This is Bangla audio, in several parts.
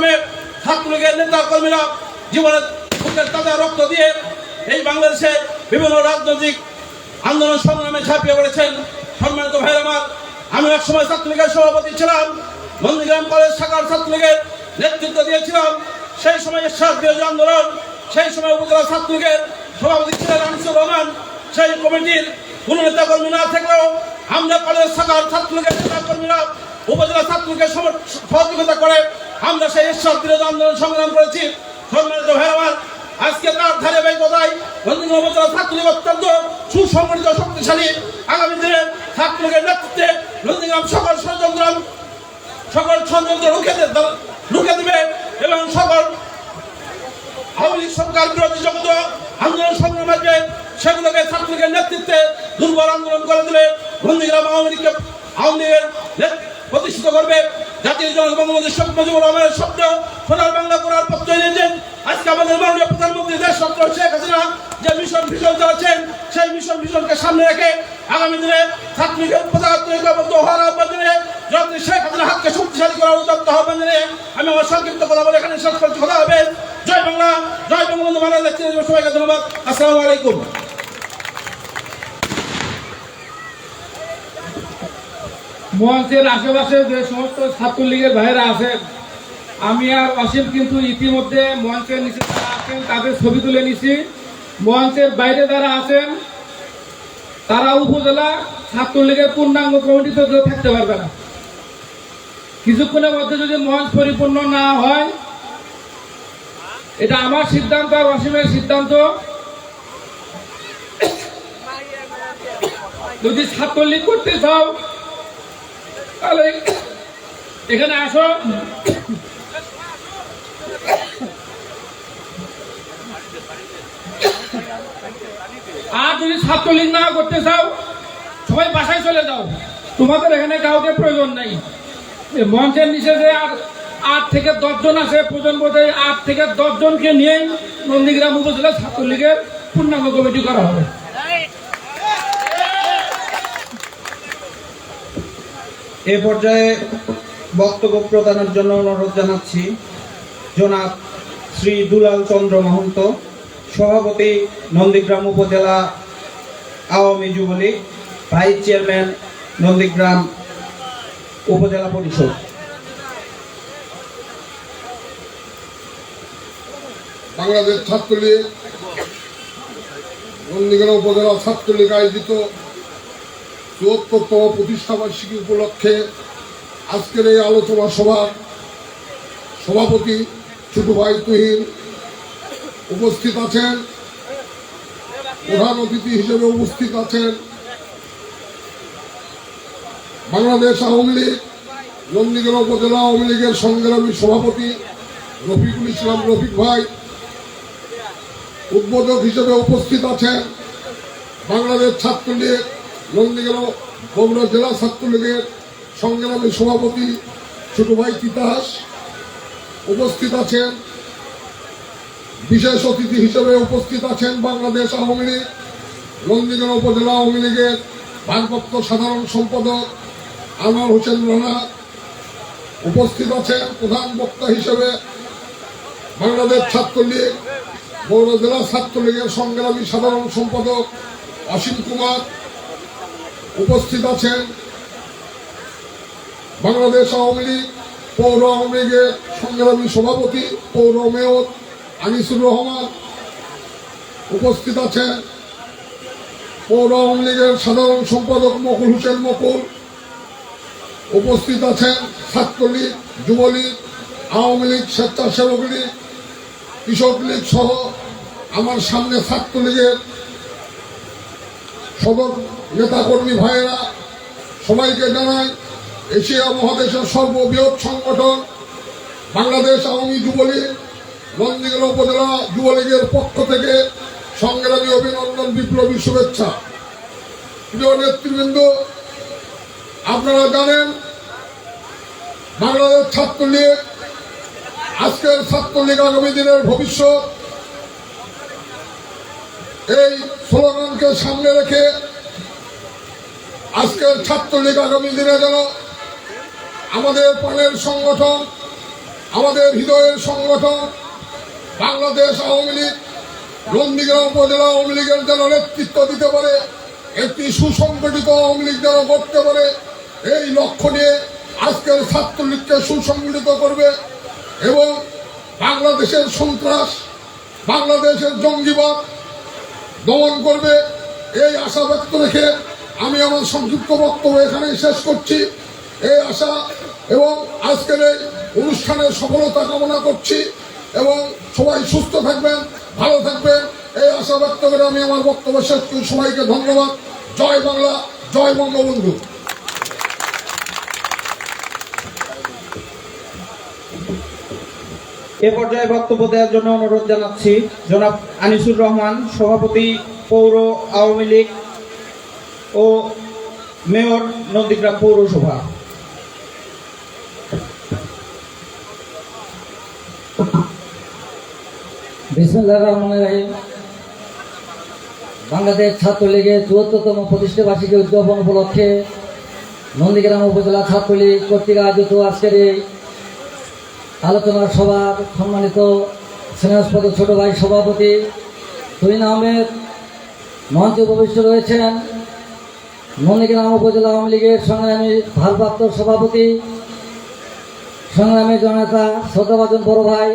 সংগ্রামে ছাত্রলীগের নেতা কর্মীরা জীবনের তাজা রক্ত দিয়ে এই বাংলাদেশে বিভিন্ন রাজনৈতিক আন্দোলন সংগ্রামে ঝাঁপিয়ে পড়েছেন। সম্মানিত ভাই আমার, আমি এক সময় ছাত্রলীগের সভাপতি ছিলাম, নন্দীগ্রাম কলেজ শাখার ছাত্রলীগের নেতৃত্ব দিয়েছিলাম। সেই সময় এরশাদ বিরোধী আন্দোলন, সেই সময় উপজেলা ছাত্রলীগের সভাপতি ছিলেন আনিসুর রহমান। সেই কমিটির কোন নেতা কর্মী না থাকলেও আমরা কলেজ শাখার ছাত্রলীগের নেতা কর্মীরা উপজেলা ছাত্রলীগের সহযোগিতা করে আমরা সেই এরশাদ বিরোধী আন্দোলন সংগ্রাম করেছি। সম্মানিত ভাই আমার, আজকে তার ধারাবাহিকতায় নন্দীগ্রাম উপজেলা ছাত্রলীগ অত্যন্ত সুসংগঠিত শক্তিশালী। আগামী দিনে ছাত্রলীগের নেতৃত্বে নন্দীগ্রাম সকল ষড়যন্ত্র রুখে দেবে এবং সকল আওয়ামী লীগ সরকার বিরোধী যত আন্দোলন সংগ্রাম আসবে সেগুলোকে ছাত্রলীগের নেতৃত্বে দুর্বল আন্দোলন করে দিলে নন্দীগ্রাম আওয়ামী লীগের প্রতিষ্ঠিত করবে। জাতির জনক বঙ্গবন্ধু শেখ মুজিবুর রহমানের স্বপ্ন সোনার বাংলা করার পথ নিয়েছেন। আজকে আমাদের মাননীয় প্রধানমন্ত্রী দেশ ছাত্র শেখ হাসিনা যে মিশন চালাচ্ছেন, সেই মিশনকে সামনে রেখে আগামী দিনে ছাত্রলীগের পতাকাবদ্ধ হওয়ার আহ্বান জানিয়ে যাতে শেখ হাসিনা হাতকে শক্তিশালী করার উদ্যত আহ্বান জানিয়ে আমি আমার সংক্ষিপ্ত কথা বলে এখানে শেষ করছি। কথা হবে। জয় বাংলা, জয় বঙ্গবন্ধু মহারাজ। সবাইকে ধন্যবাদ। আসসালামু আলাইকুম। মঞ্চের আশেপাশে যে সমস্ত ছাত্রলীগের ভাইরা আছেন, আমি আর অসীম কিন্তু ইতিমধ্যে মঞ্চের নিচে যারা আছেন তাদের ছবি তুলে নিছি। মঞ্চের বাইরে যারা আছেন তারা উপজেলা ছাত্রলীগের পূর্ণাঙ্গ কমিটিতে থাকতে পারবে না। কিছুক্ষণের মধ্যে যদি মঞ্চ পরিপূর্ণ না হয়, এটা আমার সিদ্ধান্ত আর অসীমের সিদ্ধান্ত। যদি ছাত্রলীগ করতে চাও তাহলে এখানে আসো। আর যদি ছাত্রলীগ না করতে চাও সবাই বাসায় চলে যাও, তোমাদের এখানে কাউকে প্রয়োজন নাই। মঞ্চের নিচে যে আর 8 থেকে 10 জন আছে, প্রয়োজন বোধে 8 থেকে 10 জনকে নিয়ে নন্দীগ্রাম উপজেলা ছাত্রলীগের পূর্ণাঙ্গ কমিটি করা হবে। এ পর্যায়ে বক্তব্য প্রদানের জন্য অনুরোধ জানাচ্ছি জনাব শ্রী দুলাল চন্দ্র মহন্ত, সভাপতি নন্দীগ্রাম উপজেলা আওয়ামী যুবলীগ, ভাইস চেয়ারম্যান নন্দীগ্রাম উপজেলা পরিষদ। বাংলাদেশ ছাত্রলীগ নন্দীগ্রাম উপজেলা ছাত্রলীগ আয়োজিত ৭৪তম প্রতিষ্ঠাবার্ষিকী উপলক্ষে আজকের এই আলোচনা সভার সভাপতি ছোট ভাই তুহিন উপস্থিত আছেন। প্রধান অতিথি হিসেবে উপস্থিত আছেন বাংলাদেশ আওয়ামী লীগ নন্দীগ্রাম উপজেলা আওয়ামী লীগের সংগ্রামী সভাপতি রফিকুল ইসলাম রফিক ভাই। উদ্বোধক হিসেবে উপস্থিত আছেন বাংলাদেশ ছাত্রলীগ নন্দীগ্রাম বগুড়া জেলা ছাত্রলীগের সংগ্রামী সভাপতি ছোট ভাই তিতাস। উপস্থিত আছেন বিশেষ অতিথি হিসেবে উপস্থিত আছেন বাংলাদেশ আওয়ামী লীগ নন্দীগ্রাম উপজেলা আওয়ামী লীগের ভারপ্রাপ্ত সাধারণ সম্পাদক আনোয়ার হোসেন রানা। উপস্থিত আছেন প্রধান বক্তা হিসেবে বাংলাদেশ ছাত্রলীগ বগুড়া জেলা ছাত্রলীগের সংগ্রামী সাধারণ সম্পাদক অসীম কুমার। উপস্থিত আছেন বাংলাদেশ আওয়ামী লীগ পৌর আওয়ামী লীগের সংগ্রামী সভাপতি পৌর মেয়র আনিসুর রহমান। উপস্থিত আছেন পৌর আওয়ামী লীগের সাধারণ সম্পাদক মকুল হোসেন মকুল। উপস্থিত আছেন ছাত্রলীগ, যুবলীগ, আওয়ামী লীগ, স্বেচ্ছাসেবক লীগ, কৃষক লীগ সহ আমার সামনে ছাত্রলীগের সদর নেতাকর্মী ভাইয়েরা। সবাইকে জানাই এশিয়া মহাদেশের সর্ববৃহৎ সংগঠন বাংলাদেশ আওয়ামী যুবলীগ নন্দীগ্রাম উপজেলা যুবলীগের পক্ষ থেকে সংগ্রামী অভিনন্দন, বিপ্লবী শুভেচ্ছা। প্রিয় নেতৃবৃন্দ, আপনারা জানেন বাংলাদেশ ছাত্রলীগ আজকের ছাত্রলীগ আগামী দিনের ভবিষ্যৎ, এই স্লোগানকে সামনে রেখে আজকের ছাত্রলীগ আগামী দিনে যেন আমাদের প্রাণের সংগঠন আমাদের হৃদয়ের সংগঠন বাংলাদেশ আওয়ামী লীগ নন্দীগ্রাম উপজেলা আওয়ামী লীগের যেন নেতৃত্ব দিতে পারে, একটি সুসংগঠিত আওয়ামী লীগ যেন করতে পারে, এই লক্ষ্য নিয়ে আজকের ছাত্রলীগকে সুসংগঠিত করবে এবং বাংলাদেশের সন্ত্রাস, বাংলাদেশের জঙ্গিবাদ দমন করবে, এই আশা ব্যক্ত রেখে আমি আমার সংক্ষিপ্ত বক্তব্য এখানেই শেষ করছি। এই আশা এবং আজকের এই অনুষ্ঠানের সফলতা কামনা করছি এবং সবাই সুস্থ থাকবেন, ভালো থাকবেন, এই আশা ব্যক্ত করে আমি আমার বক্তব্য শেষ করি। সবাইকে ধন্যবাদ। জয় বাংলা, জয় বঙ্গবন্ধু। এ পর্যায়ে বক্তব্য দেওয়ার জন্য অনুরোধ জানাচ্ছি জনাব আনিসুর রহমান, সভাপতি পৌর আওয়ামী লীগ ও মেয়র নন্দীগ্রাম পৌরসভা। বিসমিল্লাহির রহমানির রহিম। বাংলাদেশ ছাত্রলীগের ৭৪তম প্রতিষ্ঠা বার্ষিকী উদযাপন উপলক্ষে নন্দীগ্রাম উপজেলা ছাত্রলীগ কর্তৃক আয়োজিত আজকের এই আলোচনা সভার সম্মানিত স্নেহাস্পদ ছোট ভাই সভাপতি তুহিন আহমেদ, মঞ্চে উপবিষ্ট রয়েছেন নন্দীগ্রাম উপজেলা আওয়ামী লীগের সংগ্রামী ভারপ্রাপ্ত সভাপতি সংগ্রামী জননেতা শ্রদ্ধাভাজন বড় ভাই,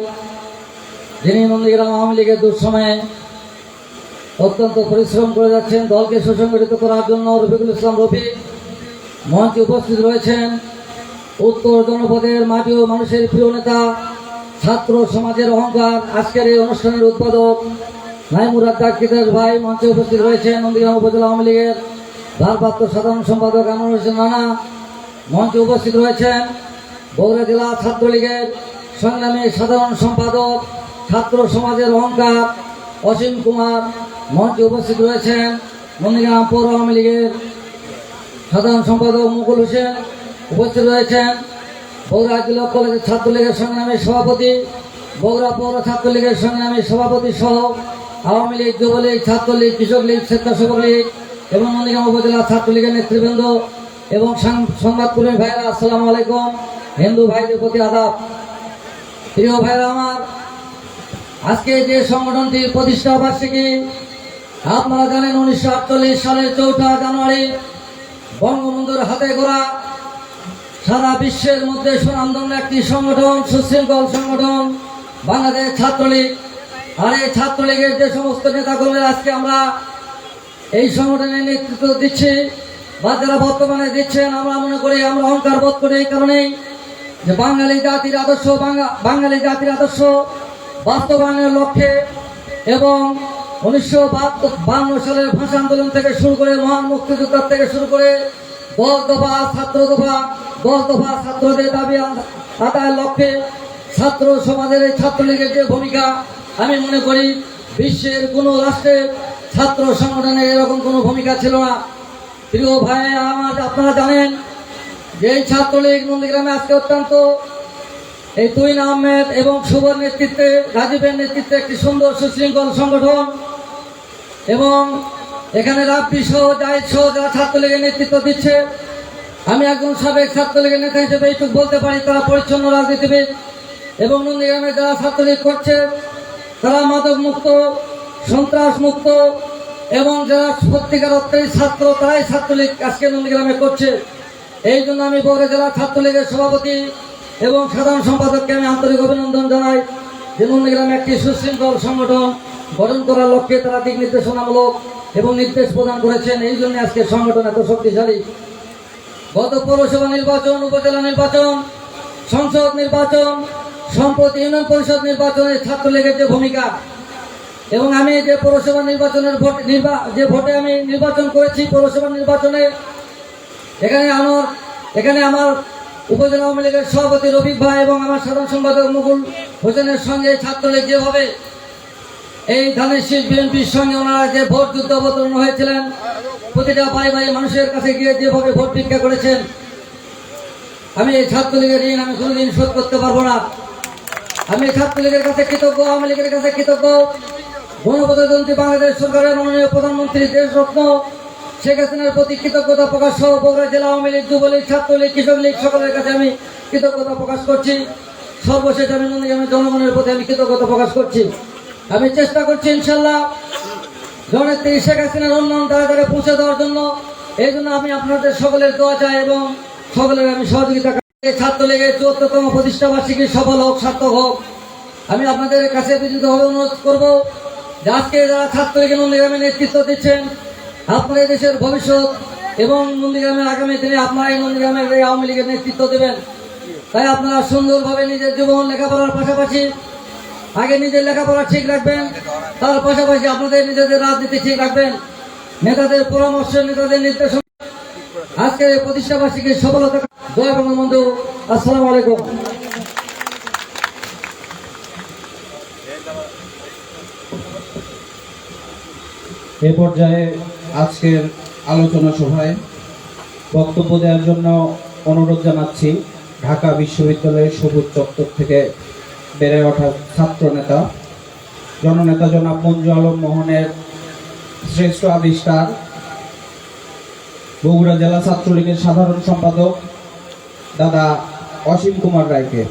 যিনি নন্দীগ্রাম আওয়ামী লীগের দুঃসময়ে অত্যন্ত পরিশ্রম করে যাচ্ছেন দলকে সুসংগঠিত করার জন্য, রফিকুল ইসলাম রফিক। মঞ্চে উপস্থিত রয়েছেন উত্তর জনপদের মাটি ও মানুষের প্রিয় নেতা, ছাত্র সমাজের অহংকার, আজকের এই অনুষ্ঠানের উদ্বোধক নাইমুর রাজ্জাক ভাই। মঞ্চে উপস্থিত রয়েছেন নন্দীগ্রাম উপজেলা আওয়ামী লীগের ভারপ্রাপ্ত সাধারণ সম্পাদক আনোয়ার হোসেন রানা। মঞ্চে উপস্থিত রয়েছেন বগুড়া জেলা ছাত্রলীগের সংগ্রামী সাধারণ সম্পাদক, ছাত্র সমাজের অহংকার অসীম কুমার। মঞ্চে উপস্থিত রয়েছেন নন্দীগ্রাম পৌর আওয়ামী লীগের সাধারণ সম্পাদক মুকুল হোসেন। উপস্থিত রয়েছেন বগুড়া জেলা কলেজের ছাত্রলীগের সংগ্রামী সভাপতি, বগুড়া পৌর ছাত্রলীগের সংগ্রামী সভাপতি সহ আওয়ামী লীগ, যুবলীগ, ছাত্রলীগ, কৃষক লীগ, স্বেচ্ছাসেবক লীগ এবং নন্দীগ্রাম উপজেলা ছাত্রলীগের নেতৃবৃন্দ এবং সংবাদকর্মী ভাইরা, আসসালামু আলাইকুম। হিন্দু ভাইদের প্রতি আদাব। প্রিয় ভাইরা আমার, আজকে যে সংগঠনটির প্রতিষ্ঠা বার্ষিকী, আপনারা জানেন 1948 সালের 4 জানুয়ারি বঙ্গবন্ধুর হাতে গড়া সারা বিশ্বের মধ্যে সুনামধন্য একটি সংগঠন, সুশৃঙ্খল সংগঠন বাংলাদেশ ছাত্রলীগ। আর এই ছাত্রলীগের যে সমস্ত নেতাকর্মীরা আজকে আমরা এই সংগঠনের নেতৃত্ব দিচ্ছি বা যারা বর্তমানে দিচ্ছেন, আমরা মনে করি, আমরা অহংকার বোধ করি এই কারণেই যে বাঙালি জাতির আদর্শ বাস্তবায়নের লক্ষ্যে এবং 1952 সালের ভাষা আন্দোলন থেকে শুরু করে, মহান মুক্তিযোদ্ধার থেকে শুরু করে 10 দফা ছাত্রদের দাবি আদায়ের লক্ষ্যে ছাত্র সমাজের এই ছাত্রলীগের যে ভূমিকা, আমি মনে করি বিশ্বের কোনো রাষ্ট্রে ছাত্র সংগঠনের এরকম কোনো ভূমিকা ছিল না। প্রিয় ভাই আমার, আপনারা জানেন যে এই ছাত্রলীগ নন্দীগ্রামে আজকে অত্যন্ত এই তুহিন আহমেদ এবং শুভর নেতৃত্বে, রাজীবের নেতৃত্বে একটি সুন্দর সুশৃঙ্খল সংগঠন এবং এখানে রাব্বি সহ জাহিদ সহ যারা ছাত্রলীগের নেতৃত্ব দিচ্ছে, আমি একজন সাবেক ছাত্রলীগের নেতা হিসেবে এইটুকু বলতে পারি, তারা পরিচ্ছন্ন রাজনীতিবিদ এবং নন্দীগ্রামে যারা ছাত্রলীগ করছে তারা মাদক মুক্ত, সন্ত্রাস মুক্ত এবং যারা সত্যিকার অর্থেই ছাত্র, তারাই ছাত্রলীগ আজকে নন্দীগ্রামে করছে। এই জন্য আমি বগুড়া জেলা ছাত্রলীগের সভাপতি এবং সাধারণ সম্পাদককে আমি আন্তরিক অভিনন্দন জানাই যে নন্দীগ্রামে একটি সুশৃঙ্খল সংগঠন গঠন করার লক্ষ্যে তারা দিক নির্দেশনামূলক এবং নির্দেশ প্রদান করেছেন। এই জন্য আজকে সংগঠন এত শক্তিশালী। গত পৌরসভা নির্বাচন, উপজেলা নির্বাচন, সংসদ নির্বাচন, সম্প্রতি ইউনিয়ন পরিষদ নির্বাচনে ছাত্রলীগের যে ভূমিকা এবং আমি যে পৌরসভা নির্বাচনের ভোটে আমি নির্বাচন করেছি, পৌরসভা নির্বাচনে এখানে আমার উপজেলা আওয়ামী লীগের সভাপতি রফিক ভাই এবং আমার সাধারণ সম্পাদক মুকুল হোসেনের সঙ্গে ছাত্রলীগ যেভাবে এই ধানের শীষ বিএনপির সঙ্গে ওনারা যে ভোট যুদ্ধ অবতীর্ণ হয়েছিলেন, প্রতিটা বাড়ি বাড়ি মানুষের কাছে গিয়ে যেভাবে ভোট ভিক্ষা করেছেন, আমি এই ছাত্রলীগের ঋণ আমি কোনোদিন শোধ করতে পারবো না। আমি ছাত্রলীগের কাছে কৃতজ্ঞ, আওয়ামী লীগের কাছে কৃতজ্ঞ। গণপ্রজাতন্ত্রী বাংলাদেশ সরকারের মাননীয় প্রধানমন্ত্রী দেশরত্ন শেখ হাসিনার প্রতি কৃতজ্ঞতা প্রকাশ সহ বগুড়া জেলা আওয়ামী লীগ, যুবলীগ, ছাত্রলীগ, কৃষক লীগ সকলের কাছে আমি কৃতজ্ঞতা প্রকাশ করছি। সর্বশেষ আমি নন্দীগ্রামের জনগণের প্রতি আমি কৃতজ্ঞতা প্রকাশ করছি। আমি চেষ্টা করছি ইনশাল্লাহ জননেত্রী শেখ হাসিনার উন্নয়ন তাড়াতাড়ি পৌঁছে দেওয়ার জন্য। এই জন্য আমি আপনাদের সকলের দোয়া চাই এবং সকলের আমি সহযোগিতা করি। ছাত্রলীগের ৭৪তম প্রতিষ্ঠা বার্ষিকী সফল হোক, সার্থক হোক। আমি আপনাদের কাছে বিনীতভাবে অনুরোধ করব যে আজকে যারা ছাত্রলীগের নন্দীগ্রামে নেতৃত্ব দিচ্ছেন, আপনারা এই দেশের ভবিষ্যৎ এবং নন্দীগ্রামের আগামী দিনে আপনারা এই নন্দীগ্রামের এই আওয়ামী লীগের নেতৃত্ব দেবেন। তাই আপনারা সুন্দরভাবে নিজের জীবন লেখাপড়ার পাশাপাশি আগে নিজের লেখাপড়া ঠিক রাখবেন, তার পাশাপাশি আপনাদের নিজেদের রাজনীতি ঠিক রাখবেন। নেতাদের পরামর্শ, নেতাদের নির্দেশনা আজকের এই প্রতিষ্ঠা বার্ষিকীর সফলতা। জয় বঙ্গবন্ধু। আসসালামু আলাইকুম। এ পর্যায়ে আজকের আলোচনা সভায় বক্তব্য দেওয়ার জন্য অনুরোধ জানাচ্ছি ঢাকা বিশ্ববিদ্যালয়ের সবুজ চত্বর থেকে বেড়ে ওঠা ছাত্র নেতা, জননেতা জনাব মঞ্জু আলম মোহনের শ্রেষ্ঠ আবিষ্কার, বগুড়া জেলা ছাত্রলীগের সাধারণ সম্পাদক দাদা অসীম কুমার রায়কে।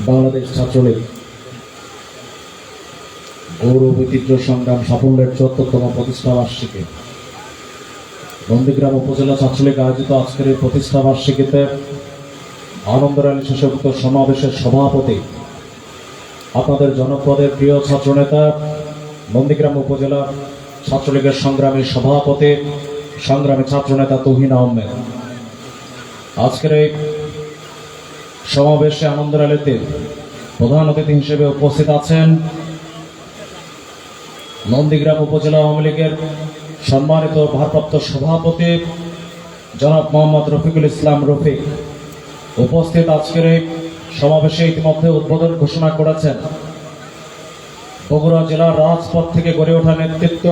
বাংলাদেশ ছাত্রলীগ গৌরব ঐতিহ্য সংগ্রাম সাফল্যের ৭৪তম প্রতিষ্ঠা বার্ষিকী নন্দীগ্রাম উপজেলা ছাত্রলীগ আয়োজিত আজকের এই প্রতিষ্ঠা বার্ষিকীতে আনন্দ র্যালি শেষে উক্ত সমাবেশের সভাপতি, আপনাদের জনপদের প্রিয় ছাত্রনেতা, নন্দীগ্রাম উপজেলা ছাত্রলীগের সংগ্রামী সভাপতি, সংগ্রামী ছাত্রনেতা তুহিন আহমেদ। আজকের এই সমাবেশে আনন্দ র্যালিতে প্রধান অতিথি হিসেবে উপস্থিত আছেন নন্দীগ্রাম উপজেলা আওয়ামী লীগের সম্মানিত ভারপ্রাপ্ত সভাপতি জনাব মোহাম্মদ রফিকুল ইসলাম রফিক। উপস্থিত আজকের এই সমাবেশে ইতিমধ্যে উদ্বোধন ঘোষণা করেছেন বগুড়া জেলার রাজপথ থেকে গড়ে ওঠা নেতৃত্ব,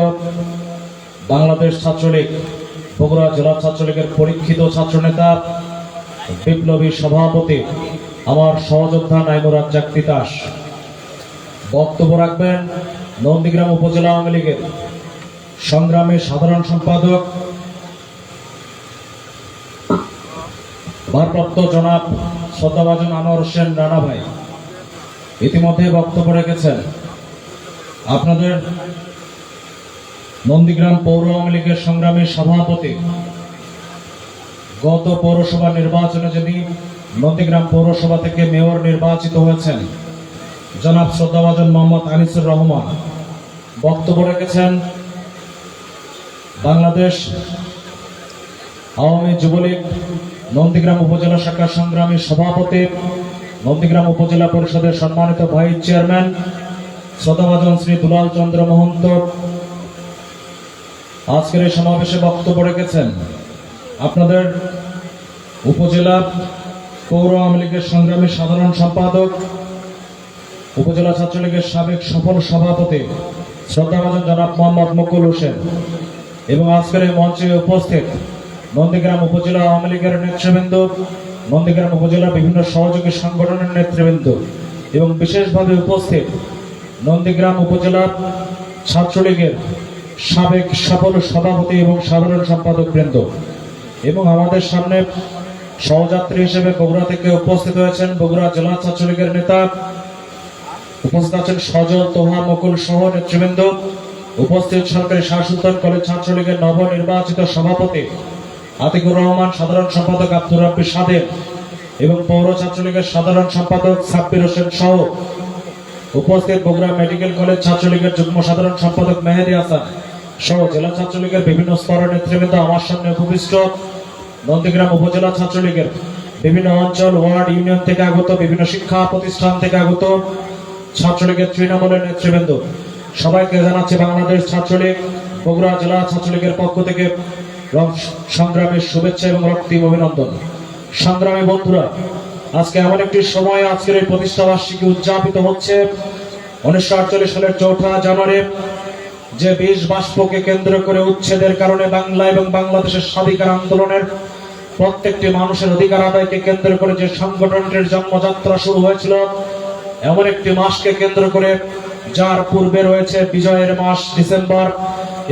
বাংলাদেশ ছাত্রলীগ বগুড়া জেলা ছাত্রলীগের পরীক্ষিত ছাত্রনেতা, বিপ্লবী সভাপতি আমার সহযোদ্ধা নাইমুর রাজ্জাক তিতাস। বক্তব্য রাখবেন নন্দীগ্রাম উপজেলা আওয়ামী লীগের সংগ্রামী সাধারণ সম্পাদক ভারপ্রাপ্ত জনাব শ্রদ্ধাভাজন আনোয়ার হোসেন রানা ভাই। ইতিমধ্যে বক্তব্য রেখেছেন আপনাদের নন্দীগ্রাম পৌর আওয়ামী লীগের সংগ্রামী সভাপতি, গত পৌরসভা নির্বাচনে যিনি নন্দীগ্রাম পৌরসভা থেকে মেয়র নির্বাচিত হয়েছেন জনাব শ্রদ্ধাভাজন মোহাম্মদ আনিসুর রহমান। বক্তব্য রেখেছেন বাংলাদেশ আওয়ামী যুবলীগ নন্দীগ্রাম উপজেলা শাখার সংগ্রামী সভাপতি, নন্দীগ্রাম উপজেলা পরিষদের সম্মানিত ভাইস চেয়ারম্যান শ্রদ্ধাভাজন শ্রী দুলাল চন্দ্র মহন্ত। আজকের এই সমাবেশে বক্তব্য রেখেছেন আপনাদের উপজেলা পৌর আওয়ামী লীগের সংগ্রামী সাধারণ সম্পাদক, উপজেলা ছাত্রলীগের সাবেক সফল সভাপতি শ্রদ্ধাভাজন জনাব মোহাম্মদ মুকুল হোসেন এবং আজকের এই মঞ্চে উপস্থিত নন্দীগ্রাম উপজেলা আওয়ামী লীগের নেতৃবৃন্দ, নন্দীগ্রাম উপজেলার বিভিন্ন সহযোগী সংগঠনের নেতৃবৃন্দ এবং বিশেষভাবে উপস্থিত নন্দীগ্রাম উপজেলা ছাত্রলীগের সাবেক সফল সভাপতি এবং সাধারণ সম্পাদক বৃন্দ এবং আমাদের সামনে সহযাত্রী হিসেবে বগুড়া থেকে উপস্থিত হয়েছেন বগুড়া জেলা ছাত্রলীগের নেতা, উপস্থিত আছেন সজল, তোহা, মুকুল সহ নেতৃবৃন্দ, উপস্থিত সরকারি শাহ সুলতান কলেজ ছাত্রলীগের নবনির্বাচিত সভাপতি আতিকুর রহমান, সাধারণ সম্পাদক আব্দুর রাব্বি সাদেক এবং পৌর ছাত্রলীগের সাধারণ সম্পাদক সাব্বির হোসেন সহ উপস্থিত বগুড়া মেডিকেল কলেজ ছাত্রলীগের যুগ্ম সাধারণ সম্পাদক মেহেদি হাসান সহ জেলা ছাত্রলীগের বিভিন্ন স্তরের নেতৃবৃন্দ। আমার সামনে উপবিষ্ট নন্দীগ্রাম উপজেলা ছাত্রলীগের বিভিন্ন অঞ্চল, ওয়ার্ড, ইউনিয়ন থেকে আগত, বিভিন্ন শিক্ষা প্রতিষ্ঠান থেকে আগত ছাত্রলীগের তৃণমূলের নেতৃবৃন্দ, সবাইকে জানাচ্ছি বাংলাদেশ ছাত্রলীগ বগুড়া জেলা ছাত্রলীগের পক্ষ থেকে সংগ্রামের শুভেচ্ছা এবং রক্তিম অভিনন্দন। সংগ্রামী বন্ধুরা, আজকে এমন একটি সময়, আজকের এই প্রতিষ্ঠা বার্ষিকী উদযাপিত হচ্ছে 1948 সালের 4 জানুয়ারি, যে 20 বাষ্পকে কেন্দ্র করে উচ্ছেদের কারণে বাংলা এবং বাংলাদেশের স্বাধিকার আন্দোলনের প্রত্যেকটি মানুষের অধিকার আদায়কে কেন্দ্র করে যে সংগঠনটির জন্মযাত্রা শুরু হয়েছিল, এমন একটি মাসকে কেন্দ্র করে যার পূর্বে রয়েছে বিজয়ের মাস ডিসেম্বর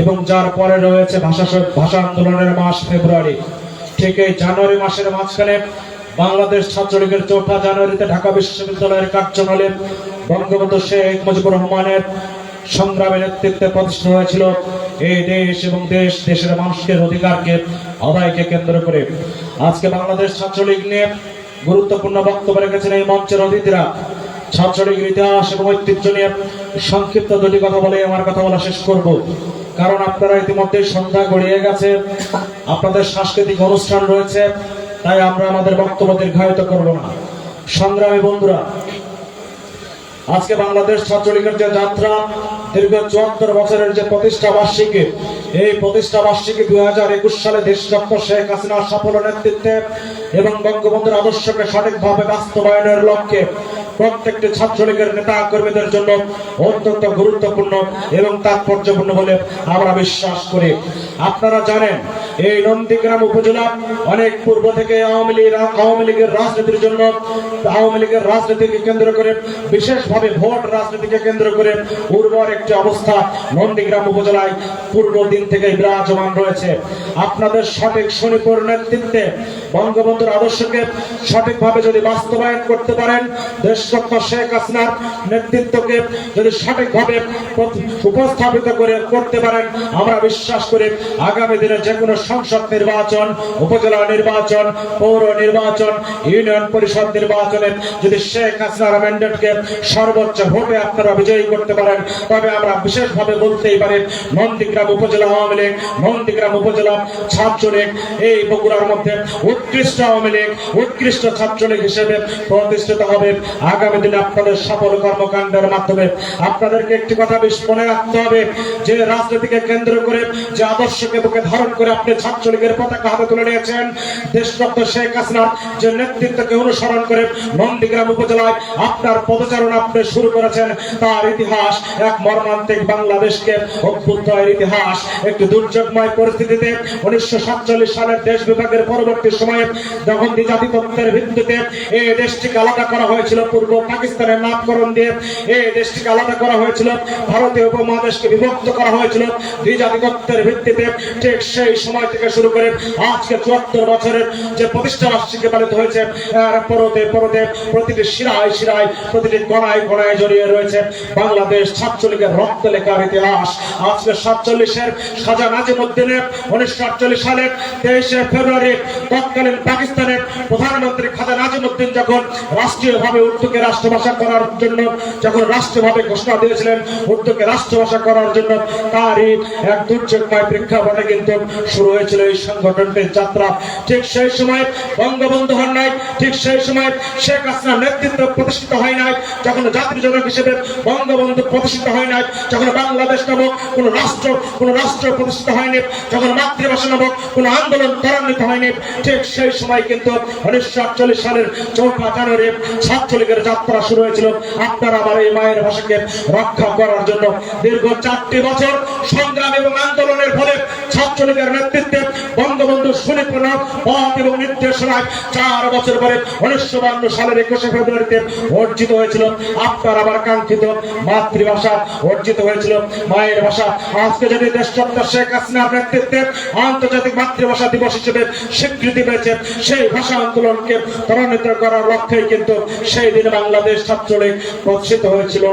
এবং যার পরে রয়েছে ভাষা আন্দোলনের মাস ফেব্রুয়ারি। ঠিক এই জানুয়ারি মাসের মাঝখানে বাংলাদেশ ছাত্রলীগের 4 জানুয়ারিতে ঢাকা বিশ্ববিদ্যালয়ের কার্যালয়ে বঙ্গবন্ধু শেখ মুজিবুর রহমানের সংগ্রামের নেতৃত্বে প্রতিষ্ঠা হয়েছিল এই দেশ এবং দেশের মানুষের অধিকারকে আদায়কে কেন্দ্র করে। আজকে বাংলাদেশ ছাত্রলীগ নিয়ে গুরুত্বপূর্ণ বক্তব্য রেখেছেন এই মঞ্চের অতিথিরা। ছাত্রলীগের ইতিহাস এবং ঐতিহ্য নিয়ে সংক্ষিপ্ত দুটি কথা বলে আমার কথা বলা শেষ করব, কারণ আপনারা ইতিমধ্যে সন্ধ্যা গড়িয়ে গেছে, আপনাদের সাংস্কৃতিক অনুষ্ঠান রয়েছে, তাই আমরা আমাদের বক্তব্য দীর্ঘায়িত করব না। সংগ্রামী বন্ধুরা, আজকে বাংলাদেশ ছাত্রলীগের যে যাত্রা, দীর্ঘ 74 বছরের যে প্রতিষ্ঠা বার্ষিকী, এই প্রতিষ্ঠা বার্ষিকী 2021 সালে দেশরত্ন শেখ হাসিনার সফল নেতৃত্বে এবং বঙ্গবন্ধুর আদর্শকে সঠিকভাবে বাস্তবায়নের লক্ষ্যে প্রত্যেকটি ছাত্রলীগের নেতা কর্মীদের জন্য অত্যন্ত গুরুত্বপূর্ণ এবং তাৎপর্যপূর্ণ বলে আমরা বিশ্বাস করি। আপনারা জানেন এই নন্দীগ্রাম উপজেলা অনেক পূর্ব থেকে আওয়ামী লীগের রাজনীতির জন্য, আওয়ামী লীগের রাজনীতিকে কেন্দ্র করে, বিশেষভাবে ভোট রাজনীতিকে কেন্দ্র করে উর্বর একটি অবস্থা নন্দীগ্রাম উপজেলায় পূর্ব দিন থেকে বিরাজমান রয়েছে। আপনাদের সঠিক সুনিপুণ নেতৃত্বে বঙ্গবন্ধুর আদর্শকে সঠিকভাবে যদি বাস্তবায়ন করতে পারেন, দেশরত্ন শেখ হাসিনার নেতৃত্বকে যদি সঠিকভাবে উপস্থাপিত করতে পারেন, আমরা বিশ্বাস করি আগামী দিনে যে কোনো সংসদ নির্বাচন, উপজেলা নির্বাচন, পৌর নির্বাচন, ইউনিয়ন পরিষদ নির্বাচনে যদি শেখ হাসিনার ম্যান্ডেটকে সর্বোচ্চ ভোটে আপনারা বিজয়ী করতে পারেন, তবে আমরা বিশেষভাবে বলতেই পারি নন্দীগ্রাম উপজেলা আওয়ামী লীগ, নন্দীগ্রাম উপজেলা ছাত্রলীগ এই বগুড়ার মধ্যে উৎকৃষ্ট আওয়ামী লীগ, উৎকৃষ্ট ছাত্রলীগ হিসেবে প্রতিষ্ঠিত হবে। আগামী দিনে আপনাদের সফল কর্মকাণ্ডের মাধ্যমে আপনাদেরকে একটি কথা মনে রাখতে হবে, যে রাজনীতিকে কেন্দ্র করে, যে আদর্শকে বুকে ধারণ করে আপনি ছাত্রলীগের পতাকা হাতে তুলে নিয়েছেন, দেশরত্ন শেখ হাসিনার যে নেতৃত্বকে অনুসরণ করে নন্দীগ্রাম উপজেলায় আপনার পদচারণা আপনি শুরু করেছেন, তার ইতিহাস এক মর্মান্তিক বাংলাদেশকে অভ্যুদয়ের ইতিহাস। একটি দুর্যোগময় পরিস্থিতিতে 1947 সালের দেশ বিভাগের পরবর্তী সময়ে যখন জাতিতত্ত্বের ভিত্তিতে এই দেশটিকে আলাদা করা হয়েছিল, পূর্ব পাকিস্তানের নামকরণ দিয়ে এই দেশটিকে আলাদা করা হয়েছিল, ভারতীয় উপমহাদেশকে বিভক্ত করা হয়েছিল জাতিতত্ত্বের ভিত্তিতে, ঠিক সেই সময় থেকে শুরু করে আজকে 74 বছরের যে প্রতিষ্ঠা বার্ষিকী পালিত হয়েছে, এর পরতে পরতে প্রতিটি শিরায় শিরায়, প্রতিটি গণায় গণায় জড়িয়ে রয়েছে বাংলাদেশ ছাত্রলীগের রক্ত লেখার ইতিহাস। আজকে 47-এর খাজা নাজিমউদ্দিনের 1948 সালের 23 ফেব্রুয়ারি তৎকালীন পাকিস্তানের প্রধানমন্ত্রী খাজা নাজিমউদ্দিন যখন রাষ্ট্রীয়ভাবে উর্দুকে রাষ্ট্রভাষা করার জন্য, যখন রাষ্ট্রভাবে ঘোষণা দিয়েছিলেন উর্দুকে রাষ্ট্রভাষা করার জন্য, তারই এক দুর্যোগময় প্রেক্ষাপটে কিন্তু শুরু হয়েছিল এই সংগঠনটির যাত্রা। ঠিক সেই সময় বঙ্গবন্ধু হন নাই, ঠিক সেই সময় শেখ হাসিনার নেতৃত্ব প্রতিষ্ঠিত হয় নাই, যখন জাতির জনক হিসেবে বঙ্গবন্ধু প্রতিষ্ঠিত হয় নাই, যখন বাংলাদেশ নামক কোন রাষ্ট্র প্রতিষ্ঠিত হয়নি, যখন মাতৃভাষা নামক কোন আন্দোলন ত্বরান্বিত হয়নি, ঠিক সেই সময় কিন্তু 1948 সালের 4 জানুয়ারি ছাত্রলীগের যাত্রা শুরু হয়েছিল আপনার আমার এই মায়ের ভাষাকে রক্ষা করার জন্য। দীর্ঘ 4টি বছর সংগ্রাম এবং আন্দোলনের ফলে ছাত্রলীগের নেতৃত্বে বঙ্গবন্ধু সুনিপুণ পথ এবং নির্দেশনায় 4 বছর পরে 1952 সালের 21 ফেব্রুয়ারিতে অর্জিত হয়েছিল আপনার আমার কাঙ্ক্ষিত মাতৃভাষা, অর্জিত হয়েছিল মায়ের ভাষা। আজকে যদি দেশরত্ন শেখ হাসিনার নেতৃত্বে আন্তর্জাতিক মাতৃভাষা দিবস হিসেবে স্বীকৃতি পেয়েছে, সেই ভাষা আন্দোলনকে ত্বরান্বিত করার লক্ষ্যেই কিন্তু সেই দিন বাংলাদেশ ছাত্রলীগ প্রতিষ্ঠিত হয়েছিল।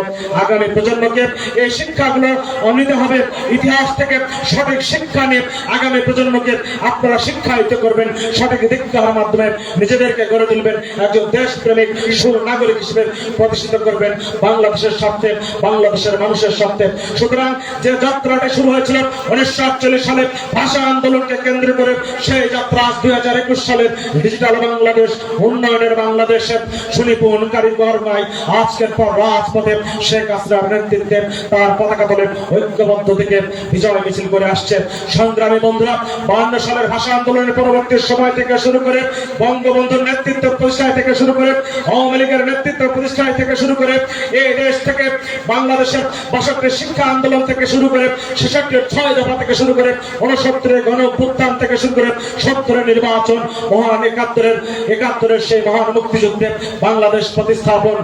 আগামী প্রজন্মকে এই শিক্ষাগুলো নিতে হবে, ইতিহাস থেকে সঠিক শিক্ষা নিয়ে আগামী প্রজন্মকে আপনারা শিক্ষায়িত করবেন, সঠিক দীক্ষার মাধ্যমে নিজেদেরকে গড়ে তুলবেন, একজন দেশপ্রেমিক সুনাগরিক হিসেবে প্রতিষ্ঠিত করবেন বাংলাদেশের স্বার্থে, বাংলাদেশের মানুষের স্বার্থে। সুতরাং যে যাত্রাটা শুরু হয়েছিল 1948 সালে ভাষা আন্দোলনকে কেন্দ্র করে, সেই যাত্রা আজ 2021 সালের ডিজিটাল বাংলাদেশ, উন্নয়নের বাংলাদেশের সুনিপুণ কারিগর নাই আজকের পর রাজপথে শেখ হাসিনার নেতৃত্বে তার পতাকা তলে ঐক্যবদ্ধ থেকে বিজয় মিছিল করে আসছে। সংগ্রামী বন্ধুরা, 52 সালের ভাষা আন্দোলনের পরবর্তী সময় থেকে শুরু করে, বঙ্গবন্ধুর নেতৃত্ব প্রতিষ্ঠায় থেকে শুরু করে, আওয়ামী লীগের নেতৃত্ব প্রতিষ্ঠায় থেকে শুরু করে, এই দেশ থেকে বাংলাদেশের 62 শিক্ষা আন্দোলন থেকে শুরু করে, 66 6 দফা থেকে শুরু করে, 69 গণ অভ্যুত্থান থেকে শুরু করে, 70 নির্বাচন, মহান 71 সেই মহান মুক্তিযুদ্ধে বাংলাদেশ প্রতিষ্ঠা প্রতিস্থাপন